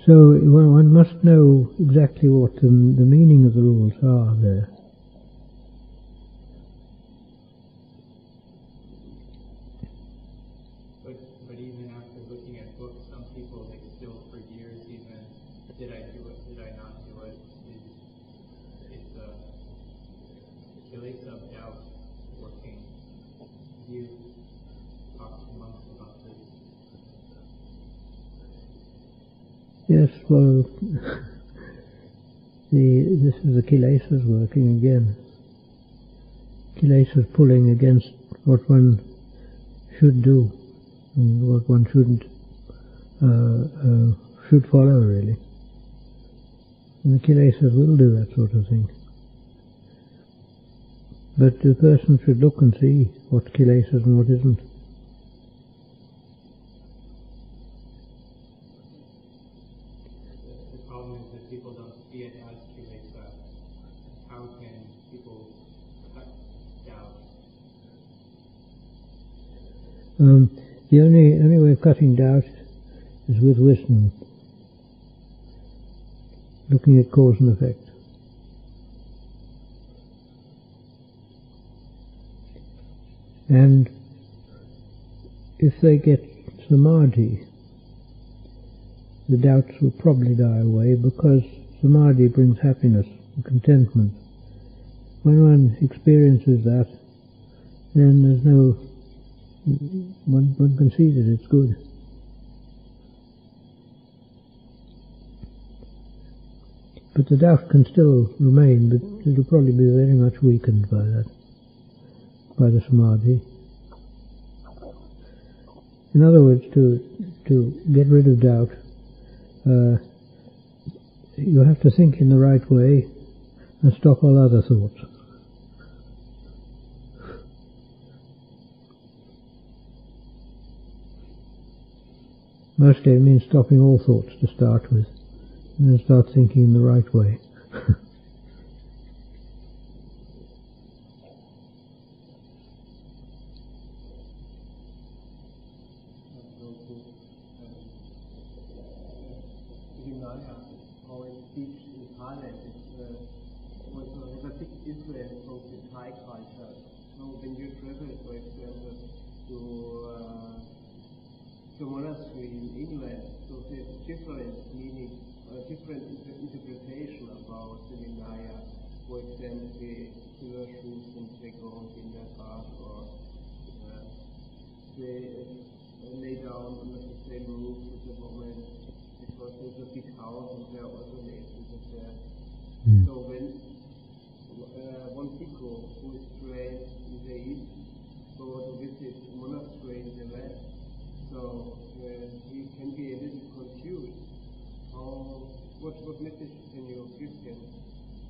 So one must know exactly what the meaning of the rules are there. But even after looking at books, some people, they still for years even, did I do it, did I not do it? It's a kilesa of doubt working. Do you talk to monks about this? Yes, well, this is the kilesas working again. Kilesas pulling against what one should do and what one shouldn't, should follow really. And the kilesas will do that sort of thing. But the person should look and see what kilesas and what isn't. The problem is that people don't see it as kilesa. How can people cut doubt? The only way of cutting doubt is with wisdom, looking at cause and effect. And if they get samadhi, the doubts will probably die away, because samadhi brings happiness and contentment. When one experiences that, then there's no, one can see that it's good. But the doubt can still remain, but it'll probably be very much weakened by that, by the samadhi. In other words, to get rid of doubt, you have to think in the right way and stop all other thoughts. Mostly it means stopping all thoughts to start with, and then start thinking in the right way. How it speech in Thailand also has a big influence from the Thai culture. So when you travel, for example, to monastery in England, so there's different meaning, different interpretation about the Vinaya. For example, the shoes and they go in their bath, or they lay down under the same roof with the woman, because there's a big house and they're also neighbors there. So when one bhikkhu who is trained in the East go to visit a monastery in the West, so he can be a little confused. What message can you give him?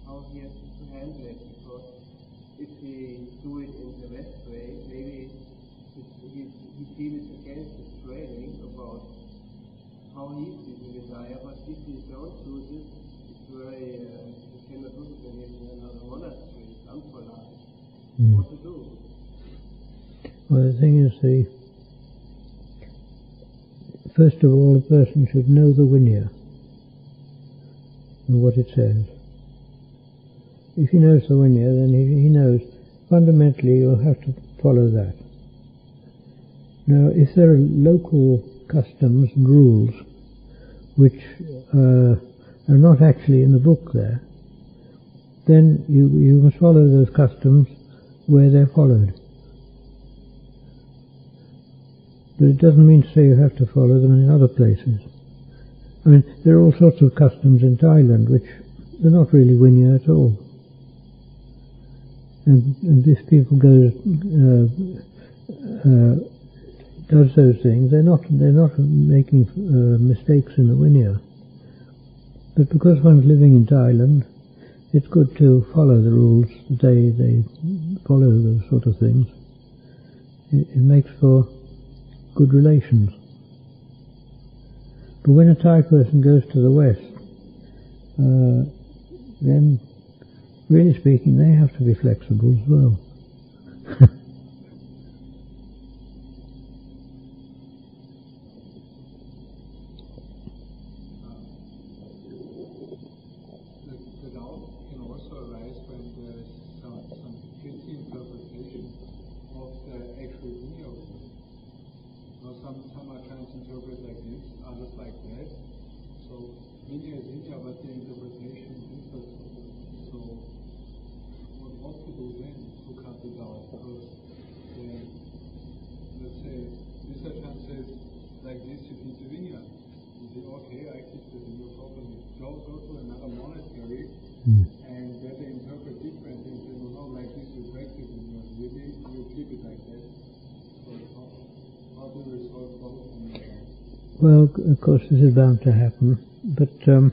How he has to handle it? Because if he do it in the West way, maybe he feels against his training about how he sees the Vinaya, but if he don't do this, it's very, he cannot do it in another monastery, it's unpolite. What to do? Well, the thing is, first of all, a person should know the Vinaya and what it says. If he knows the Vinaya, then he knows fundamentally you'll have to follow that. Now, if there are local customs and rules which are not actually in the book there, then you must follow those customs where they're followed. But it doesn't mean to say you have to follow them in other places. I mean, there are all sorts of customs in Thailand which are not really Vinaya at all. And if people does those things, they're not making mistakes in the Vinaya. But because one's living in Thailand, it's good to follow the rules. They follow those sort of things. It makes for good relations. But when a Thai person goes to the West, then, really speaking, they have to be flexible as well. The doubt can also arise when there's some guilty interpretation of the actual Vinaya. Some Acharyas interpret like this, others like that. So Vinaya is Vinaya, but the interpretation differs. So what to do then to cut it out? Because let's say this Ajahn says like this, you keep the Vinaya. You say, okay, I keep the Vinaya. Well, of course this is bound to happen, but the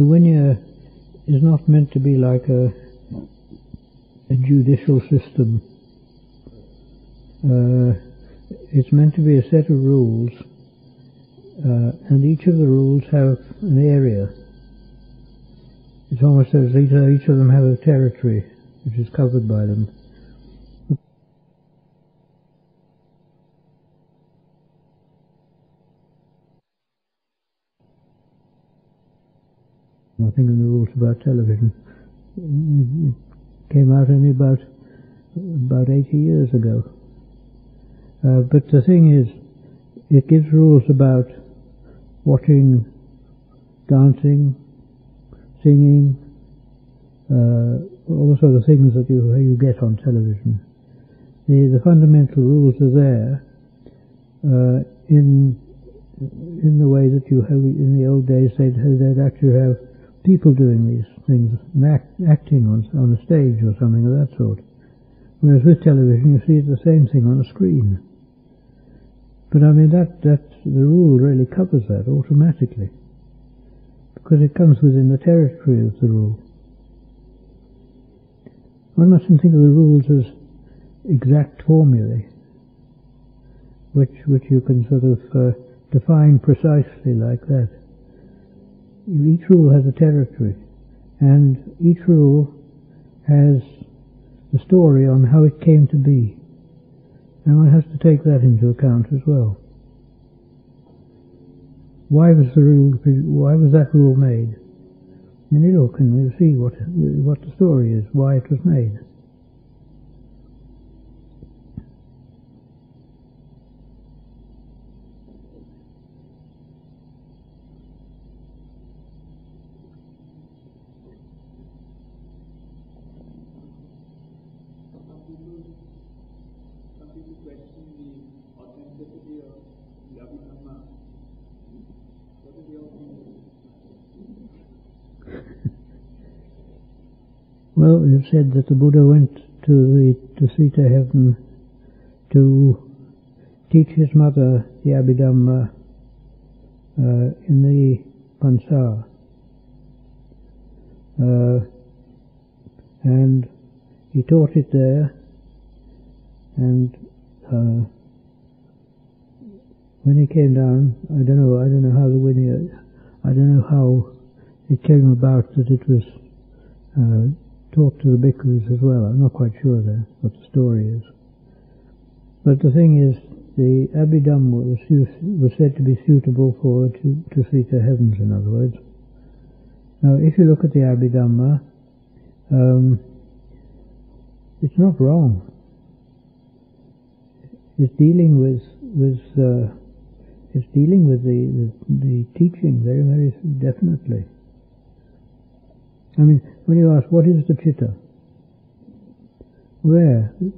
Vinaya is not meant to be like a judicial system. It's meant to be a set of rules, and each of the rules have an area. It's almost as each of them have a territory which is covered by them. Nothing in the rules about television. It came out only about 80 years ago. But the thing is, it gives rules about watching, dancing, singing, all the sort of things that you get on television. The fundamental rules are there in the way that you have in the old days. They'd actually have people doing these things and acting on a stage or something of that sort. Whereas with television you see the same thing on a screen. But I mean that the rule really covers that automatically, because it comes within the territory of the rule. One mustn't think of the rules as exact formulae, which you can sort of define precisely like that. Each rule has a territory, and each rule has the story on how it came to be, and one has to take that into account as well. Why was that rule made? And you look and you see what the story is, why it was made. Some people question the authenticity of the Abhidhamma. What is your opinion? Well, you've said that the Buddha went to Sita heaven to teach his mother the Abhidhamma in the Pañña, and he taught it there. And when he came down, I don't know how the Vinaya, I don't know how it came about that it was taught to the bhikkhus as well. I'm not quite sure there what the story is. But the thing is, the Abhidhamma was said to be suitable for to Sita heavens, in other words. Now, if you look at the Abhidhamma, it's not wrong. It's dealing with the teaching very, very definitely. I mean, when you ask what is the chitta, where the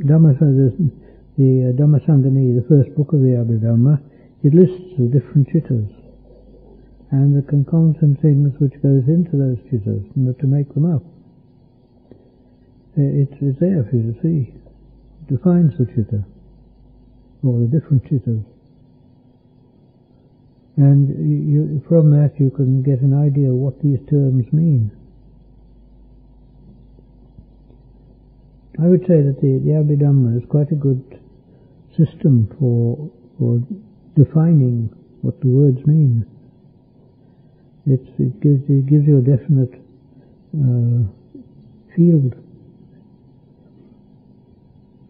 Dhammasangani, the first book of the Abhidhamma, it lists the different chittas and the concomitant things which goes into those chittas to make them up. It's there for you to see. It defines the chitta, or the different chittas. And from that you can get an idea of what these terms mean. I would say that the Abhidhamma is quite a good system for defining what the words mean. It gives you a definite field.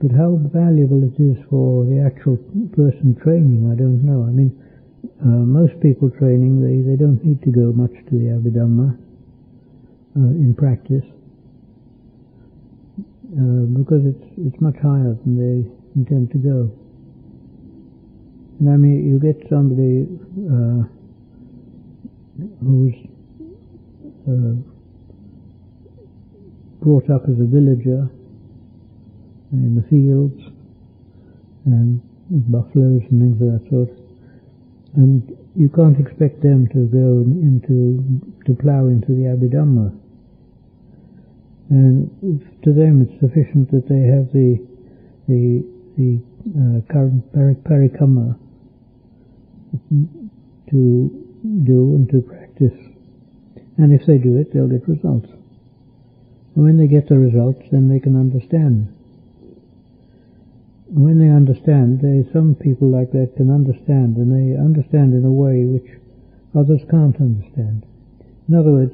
But how valuable it is for the actual person training, I don't know. I mean, most people training, they don't need to go much to the Abhidhamma in practice, because it's much higher than they intend to go. And I mean, you get somebody who's brought up as a villager in the fields and buffaloes and things of that sort, and you can't expect them to go to plough into the Abhidhamma. And to them it's sufficient that they have the parikamma, to do and to practice. And if they do it, they'll get results. And when they get the results, then they can understand. When they understand, some people like that can understand, and they understand in a way which others can't understand. In other words,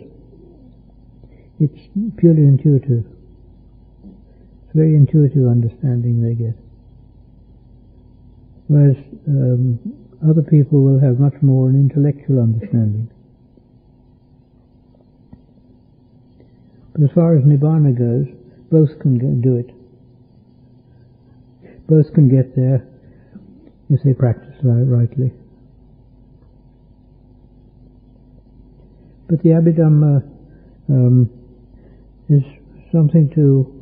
it's purely intuitive. It's very intuitive understanding they get. Whereas other people will have much more an intellectual understanding. But as far as Nibbana goes, both can do it. Both can get there if they practice rightly. But the Abhidhamma is something to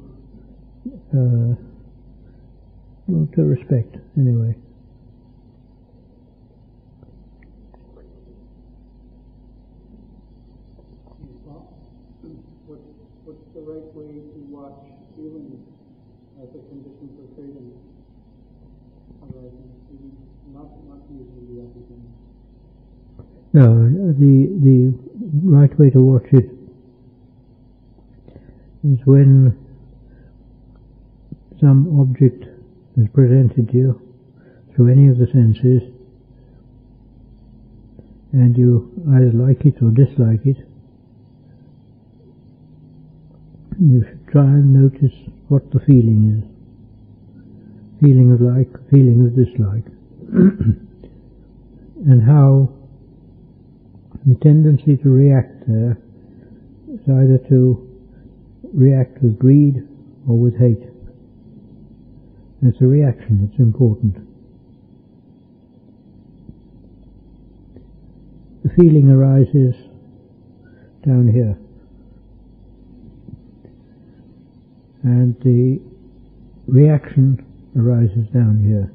respect, anyway. What's the right way to watch feelings as a condition for freedom? Not using the Abhidhamma. No, the right way to watch it is when some object is presented to you through any of the senses, and you either like it or dislike it. You should try and notice what the feeling is. Feeling of like, feeling of dislike. And how the tendency to react there is either to react with greed or with hate. And it's a reaction that's important. The feeling arises down here. And the reaction arises down here.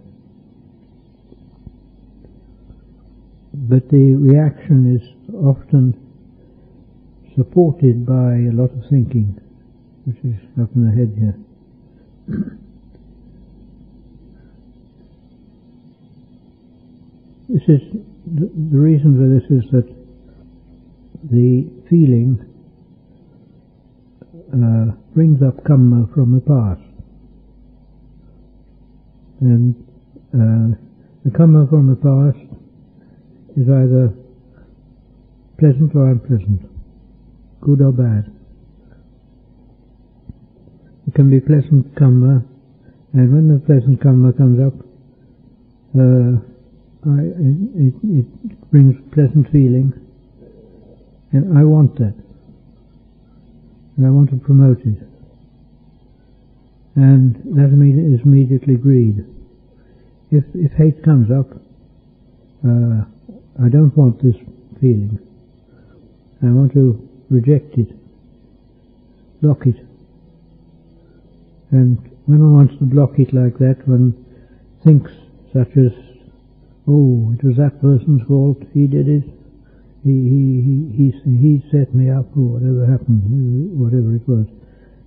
But the reaction is often supported by a lot of thinking, which is up in the head here. This is the reason for this is that the feeling brings up karma from the past, and the karma from the past is either pleasant or unpleasant, good or bad. It can be pleasant karma, and when the pleasant karma comes up, it brings pleasant feeling, and I want that, and I want to promote it, and that is immediately greed. If hate comes up, I don't want this feeling. I want to reject it, block it. And when one wants to block it like that, one thinks such as, oh, it was that person's fault, he did it, he set me up, or whatever happened, whatever it was.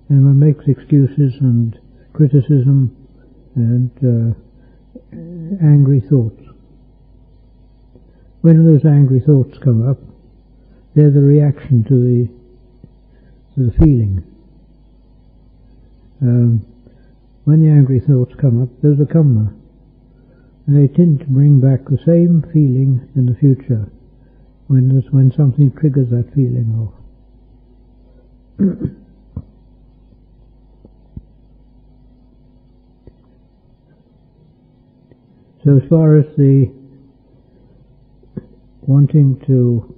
And one makes excuses and criticism and angry thoughts. When those angry thoughts come up, they're the reaction to the feeling. When the angry thoughts come up, there's a karma, and they tend to bring back the same feeling in the future when something triggers that feeling off. So as far as the wanting to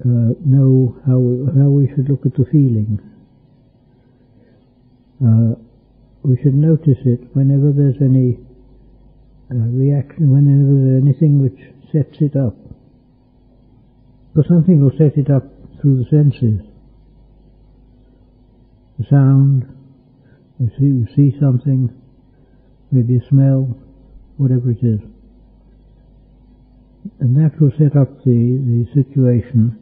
know how we should look at the feeling, we should notice it whenever there's any reaction, whenever there's anything which sets it up. Because something will set it up through the senses. The sound, you see something, maybe a smell, whatever it is. And that will set up the situation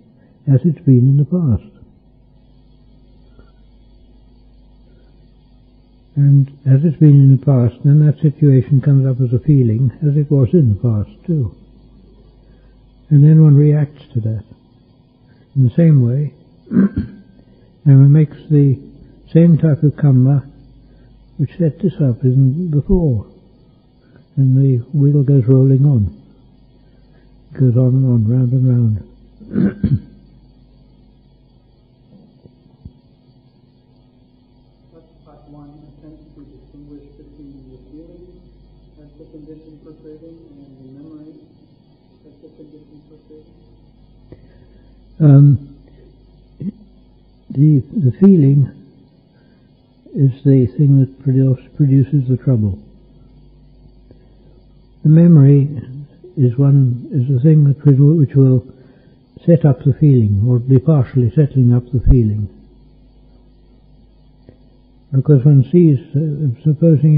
as it's been in the past. And as it's been in the past, then that situation comes up as a feeling, as it was in the past too. And then one reacts to that in the same way, and one makes the same type of karma which set this up isn't before, and the wheel goes rolling on. It goes on and on, round and round. That's part one, attempts to distinguish between the feeling as the condition for craving and the memory as the condition for craving. The feeling is the thing that produces the trouble. The memory is the thing which will set up the feeling, or be partially setting up the feeling. Because one sees, supposing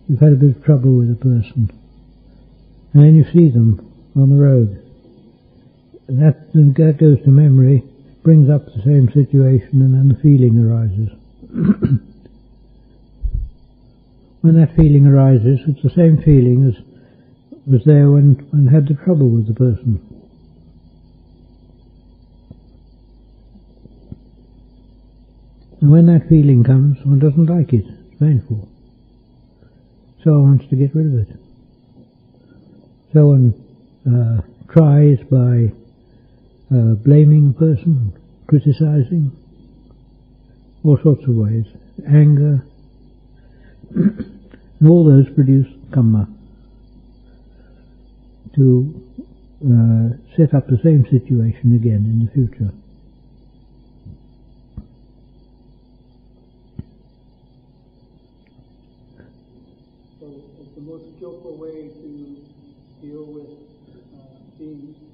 you've had a bit of trouble with a person, and then you see them on the road. That goes to memory, brings up the same situation, and then the feeling arises. When that feeling arises, it's the same feeling as was there when one had the trouble with the person. And when that feeling comes, one doesn't like it. It's painful. So one wants to get rid of it. So one tries by blaming the person, criticizing, all sorts of ways, anger, and all those produce karma to set up the same situation again in the future. So it's the most skillful way to deal with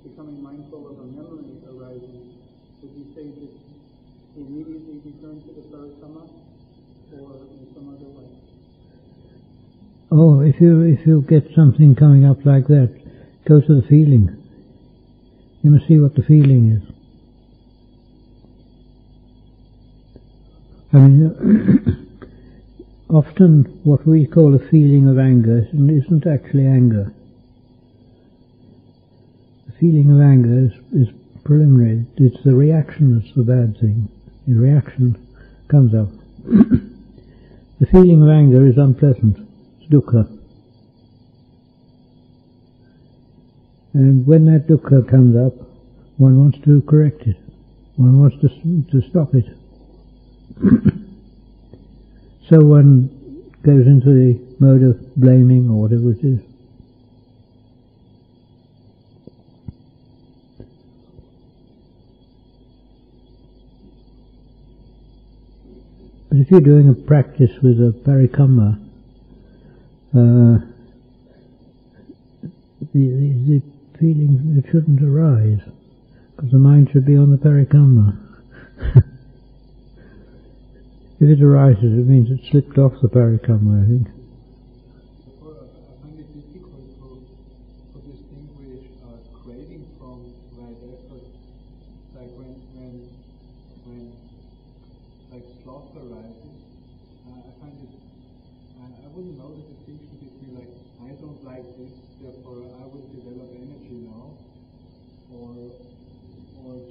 becoming mindful of a memory arising. Would you say that to immediately return to the parakama, or in some other way? Oh, if you get something coming up like that, go to the feeling. You must see what the feeling is. I mean, often what we call a feeling of anger isn't actually anger. The feeling of anger is preliminary. It's the reaction that's the bad thing. The reaction comes up. The feeling of anger is unpleasant. It's dukkha. And when that dukkha comes up, one wants to correct it. One wants to stop it. So one goes into the mode of blaming or whatever it is. But if you're doing a practice with a parikamma, the feeling, it shouldn't arise, because the mind should be on the parikamma. If it arises, it means it slipped off the parikamma, I think. I find it difficult to distinguish craving from right effort. Like when like sloth arises, I find it, I wouldn't know the distinction between like, I don't like this, therefore I will develop energy now, or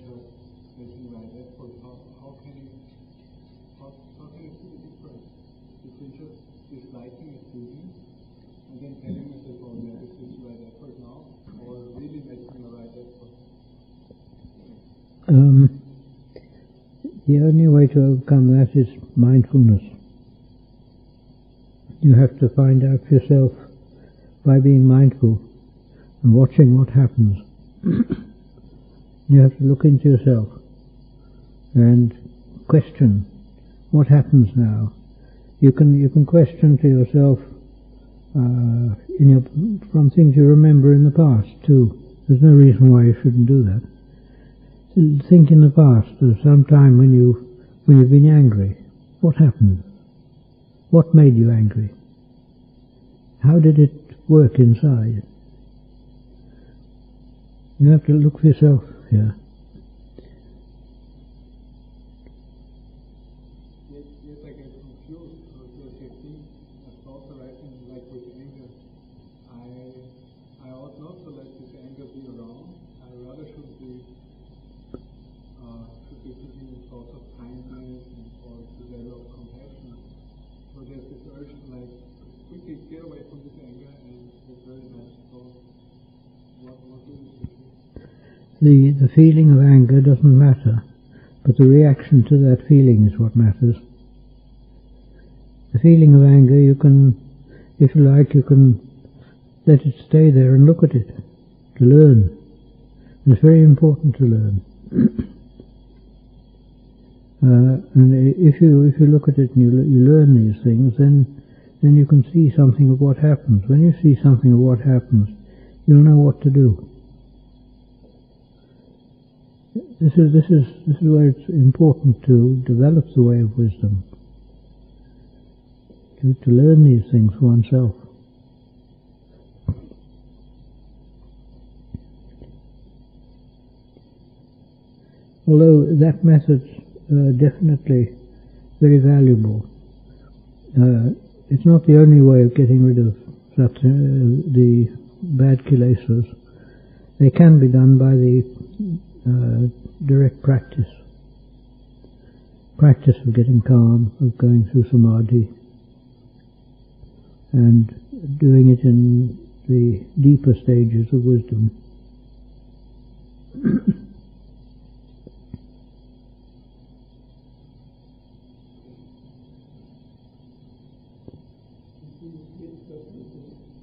just making right effort. How can you see the difference between just disliking a feeling and then telling yourself, oh yeah, this is right effort now, or really making a right effort? The only way to overcome that is mindfulness. You have to find out for yourself by being mindful and watching what happens. You have to look into yourself and question what happens now. You can question to yourself from things you remember in the past too. There's no reason why you shouldn't do that. Think in the past of some time when you've been angry. What happened? What made you angry? How did it work inside? You have to look for yourself here. Yes, there's this urge to like quickly get away from this anger, and it's very magical. What do you think? The feeling of anger doesn't matter, but the reaction to that feeling is what matters. The feeling of anger, you can, if you like, you can let it stay there and look at it, to learn. And it's very important to learn. And if you look at it and you learn these things, then you can see something of what happens. When you see something of what happens, you'll know what to do. This is where it's important to develop the way of wisdom, to learn these things for oneself. Although that method's definitely very valuable, it's not the only way of getting rid of the bad kilesas. They can be done by the direct practice of getting calm, of going through samadhi, and doing it in the deeper stages of wisdom.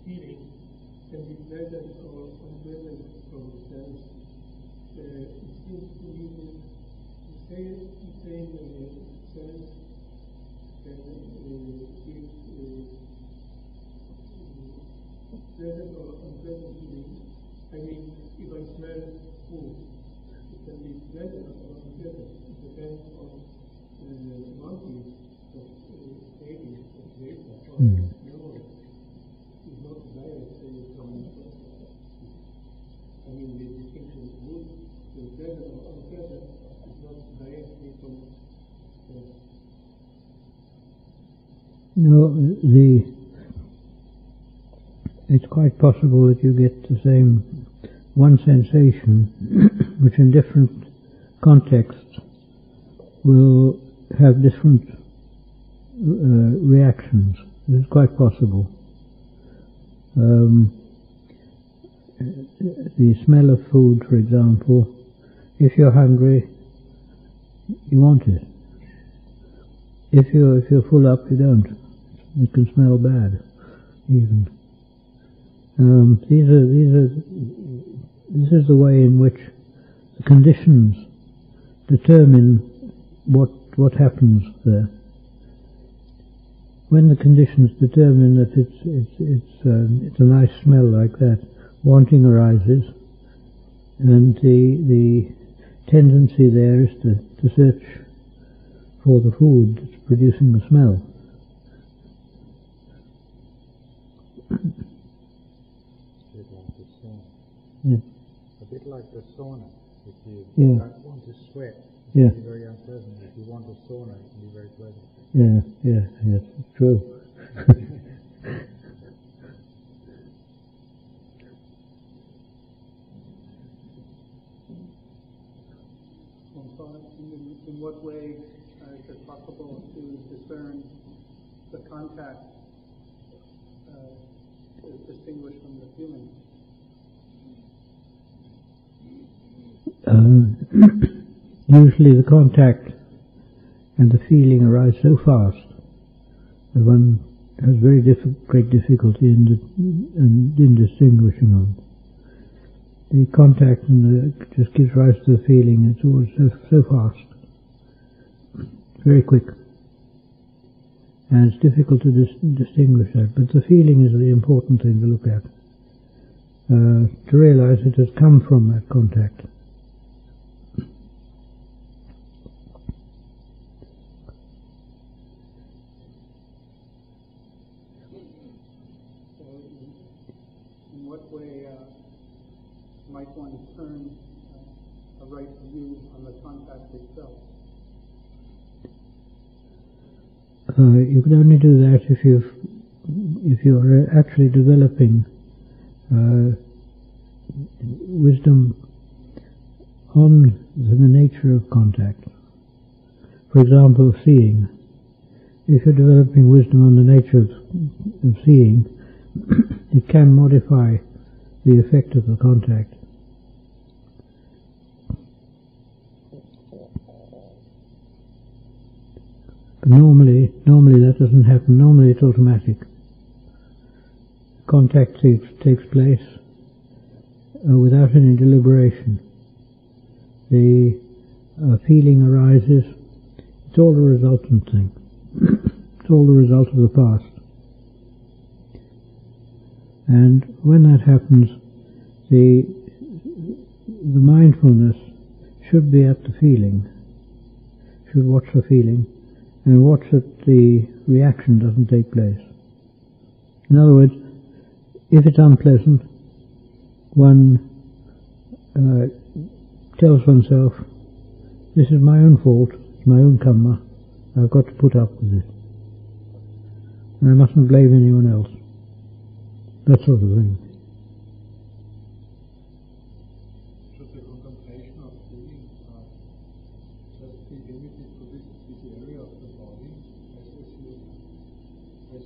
Feeling can be pleasant or unpleasant from the sense. It seems to me the same sense can give pleasant or unpleasant feeling. I mean, if I smell food, it can be pleasant or unpleasant. It depends on monkeys of babies of vapor or memory. It's not direct from, I mean, the distinction of good, the pleasant or unpleasant is not directly from No, it's quite possible that you get the same one sensation, which in different contexts will have different reactions. This is quite possible. The smell of food, for example, if you're hungry, you want it. If you're full up, you don't. It can smell bad, even. This is the way in which the conditions determine what happens there. When the conditions determine that it's a nice smell like that, wanting arises, and the tendency there is to search for the food that's producing the smell. Yeah. A bit like the sauna. If you Yeah. don't want to sweat, it Yeah. can be very unpleasant. If you want a sauna, it can be very pleasant. Yes, it's true. In what way is it possible to discern the contact is distinguished from the feeling? Usually the contact and the feeling arise so fast that one has very great difficulty in distinguishing them. The contact just gives rise to the feeling. It's always so fast, very quick, and it's difficult to distinguish that. But the feeling is the important thing to look at, to realize it has come from that contact. In what way might one turn a right view on the contact itself? You can only do that if you're actually developing wisdom on the nature of contact. For example, seeing. if you're developing wisdom on the nature of seeing, it can modify the effect of the contact. But normally that doesn't happen. Normally it's automatic. Contact takes place without any deliberation. The feeling arises. It's all a resultant thing. It's all the result of the past. And when that happens, the mindfulness should be at the feeling, should watch the feeling, and watch that the reaction doesn't take place. In other words, if it's unpleasant, one tells oneself, this is my own fault, it's my own karma, I've got to put up with it. And I mustn't blame anyone else. That sort of thing. Should the contemplation of feeling just be limited to this area of the body, as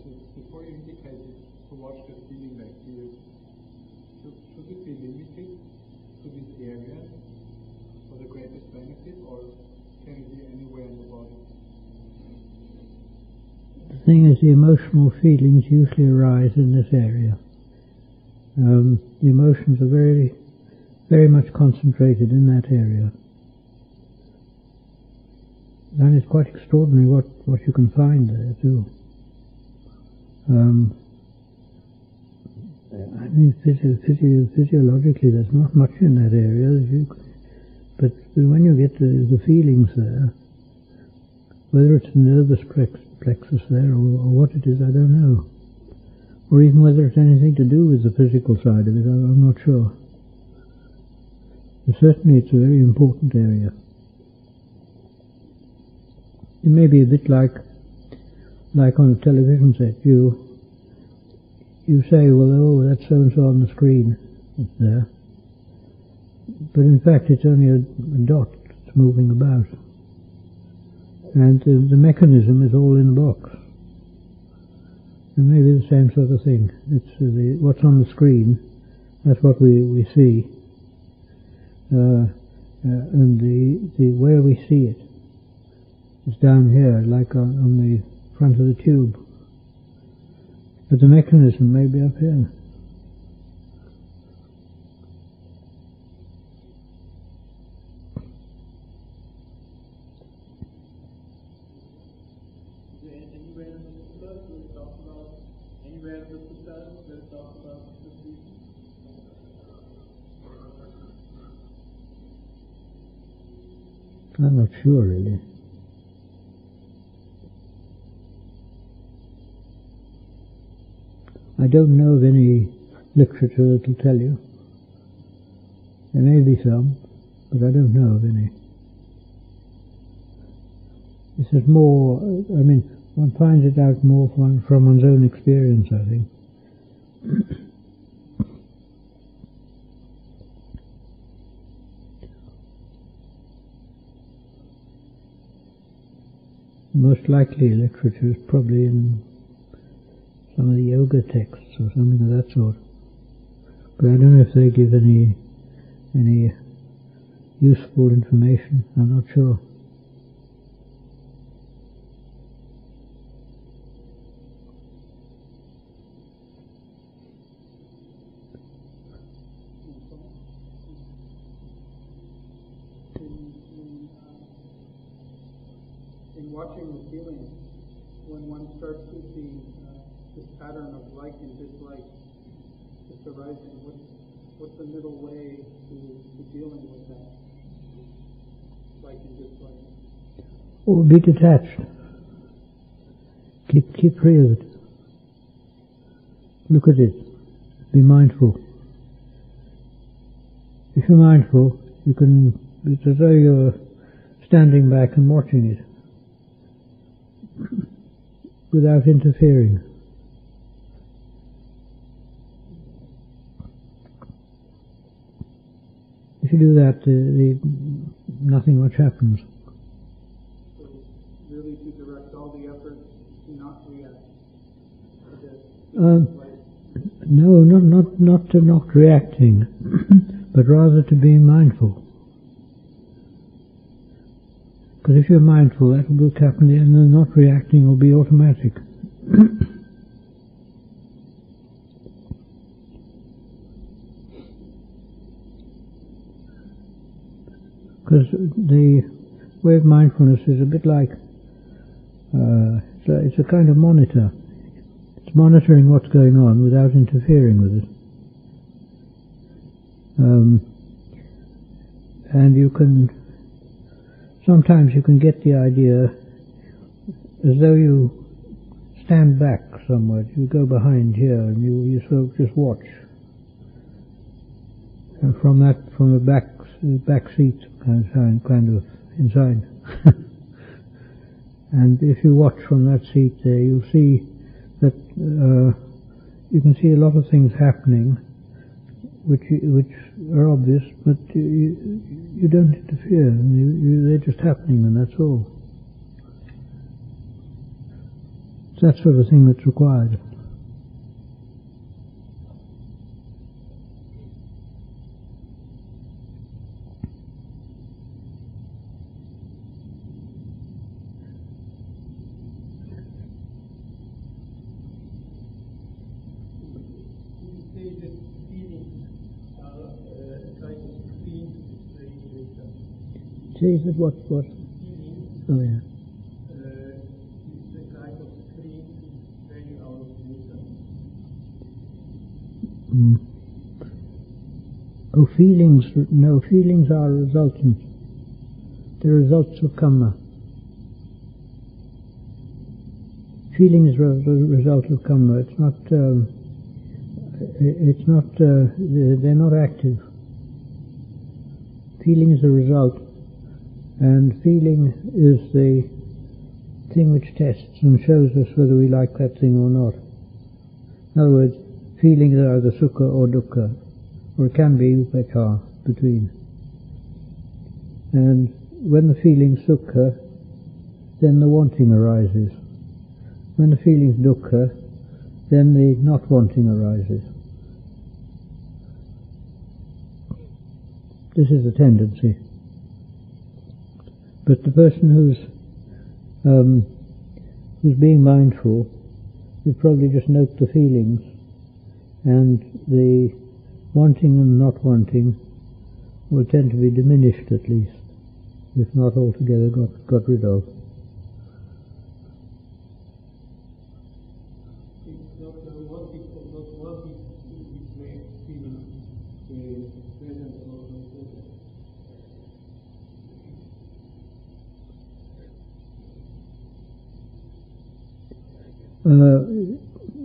you before you indicated to watch the feeling like here? Should it be limited to this area for the greatest benefit, or can it be anywhere in the body? The thing is, the emotional feelings usually arise in this area. The emotions are very, very much concentrated in that area. And it's quite extraordinary what you can find there too. I mean, physiologically there's not much in that area, but when you get the feelings there, whether it's the nervous plexus there or what it is, I don't know. Or even whether it's anything to do with the physical side of it, I'm not sure. But certainly it's a very important area. It may be a bit like on a television set. You say, well, oh, that's so-and-so on the screen. It's there. But in fact it's only a dot that's moving about. And the mechanism is all in the box. It may be the same sort of thing. It's what's on the screen, that's what we see. And the where we see it is down here, like on the front of the tube. But the mechanism may be up here. I'm not sure, really. I don't know of any literature that will tell you. There may be some, but I don't know of any. This is more, I mean, one finds it out more from one's own experience, I think. Most likely literature is probably in some of the yoga texts or something of that sort. But I don't know if they give any useful information. I'm not sure. In watching the feeling, when one starts to see this pattern of like and dislike just arising, what's the middle way to dealing with that like and dislike? Or be detached. Keep free of it. Look at it. Be mindful. If you're mindful, you can, it's as though you're standing back and watching it without interfering. If you do that, nothing much happens. So really to direct all the effort No, not to not reacting, but rather to being mindful. Because if you're mindful, that will happen, and the not reacting will be automatic. Because the way of mindfulness is a bit like, it's a kind of monitor. It's monitoring what's going on without interfering with it. And sometimes you can get the idea as though you stand back somewhat. You go behind here and you sort of just watch. And from a back seat kind of inside. And if you watch from that seat there, you'll see that you can see a lot of things happening which are obvious, but you don't interfere. They're just happening, and that's all. It's that sort of thing that's required. Says that what? Oh yeah. Oh, feelings. No, feelings are resultant. They're results of karma. Feeling is a result of karma. It's not. They're not active. Feeling is a result. And feeling is the thing which tests and shows us whether we like that thing or not. In other words, feeling is either sukha or dukkha, or it can be upekkha, between. And when the feeling's sukha, then the wanting arises. When the feeling's dukkha, then the not wanting arises. This is a tendency. But the person who's being mindful will probably just note the feelings, and the wanting and not wanting will tend to be diminished at least, if not altogether got rid of.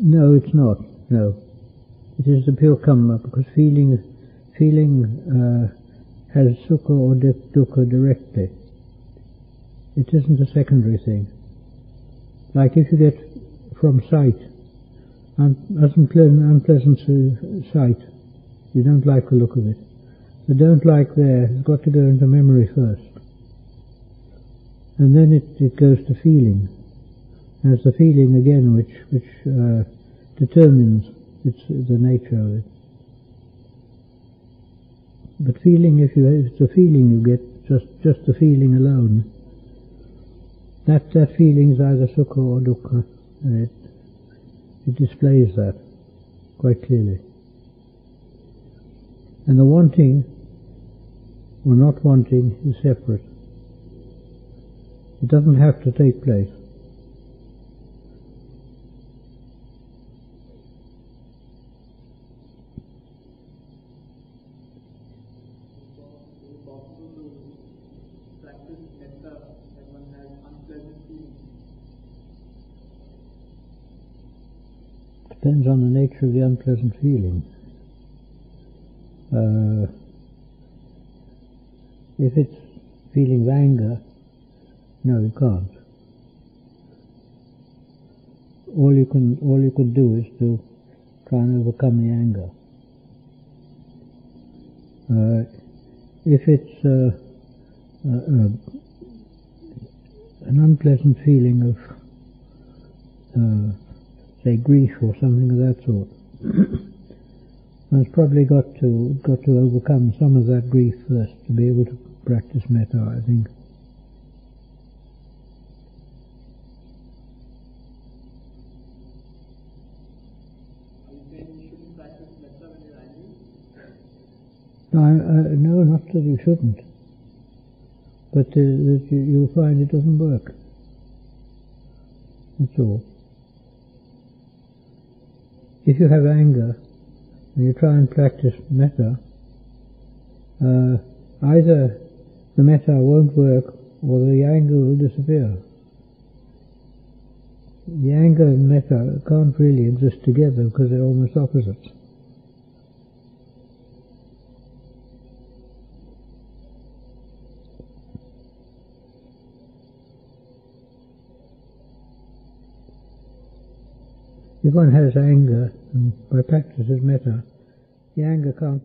No, it's not. No, it is the pure karma, because feeling has sukha or dukkha directly. It isn't a secondary thing. Like if you get from sight, unpleasant sight, you don't like the look of it. The don't like there has got to go into memory first, and then it goes to feeling. And it's the feeling again which determines the nature of it. But feeling, if it's a feeling you get, just the feeling alone, that feeling is either sukha or dukkha, and it displays that quite clearly. And the wanting or not wanting is separate. It doesn't have to take place. Depends on the nature of the unpleasant feeling. If it's feeling of anger, no, you can't. All you can do is to try and overcome the anger. If it's an unpleasant feeling of say, grief or something of that sort. One's probably got to overcome some of that grief first to be able to practice metta, I think. Are you saying you shouldn't practice metta when you're angry? No, not that you shouldn't, but that you'll find it doesn't work. That's all. If you have anger and you try and practice metta, either the metta won't work or the anger will disappear. The anger and metta can't really exist together because they're almost opposites. If one has anger and by practice of metta, the anger can't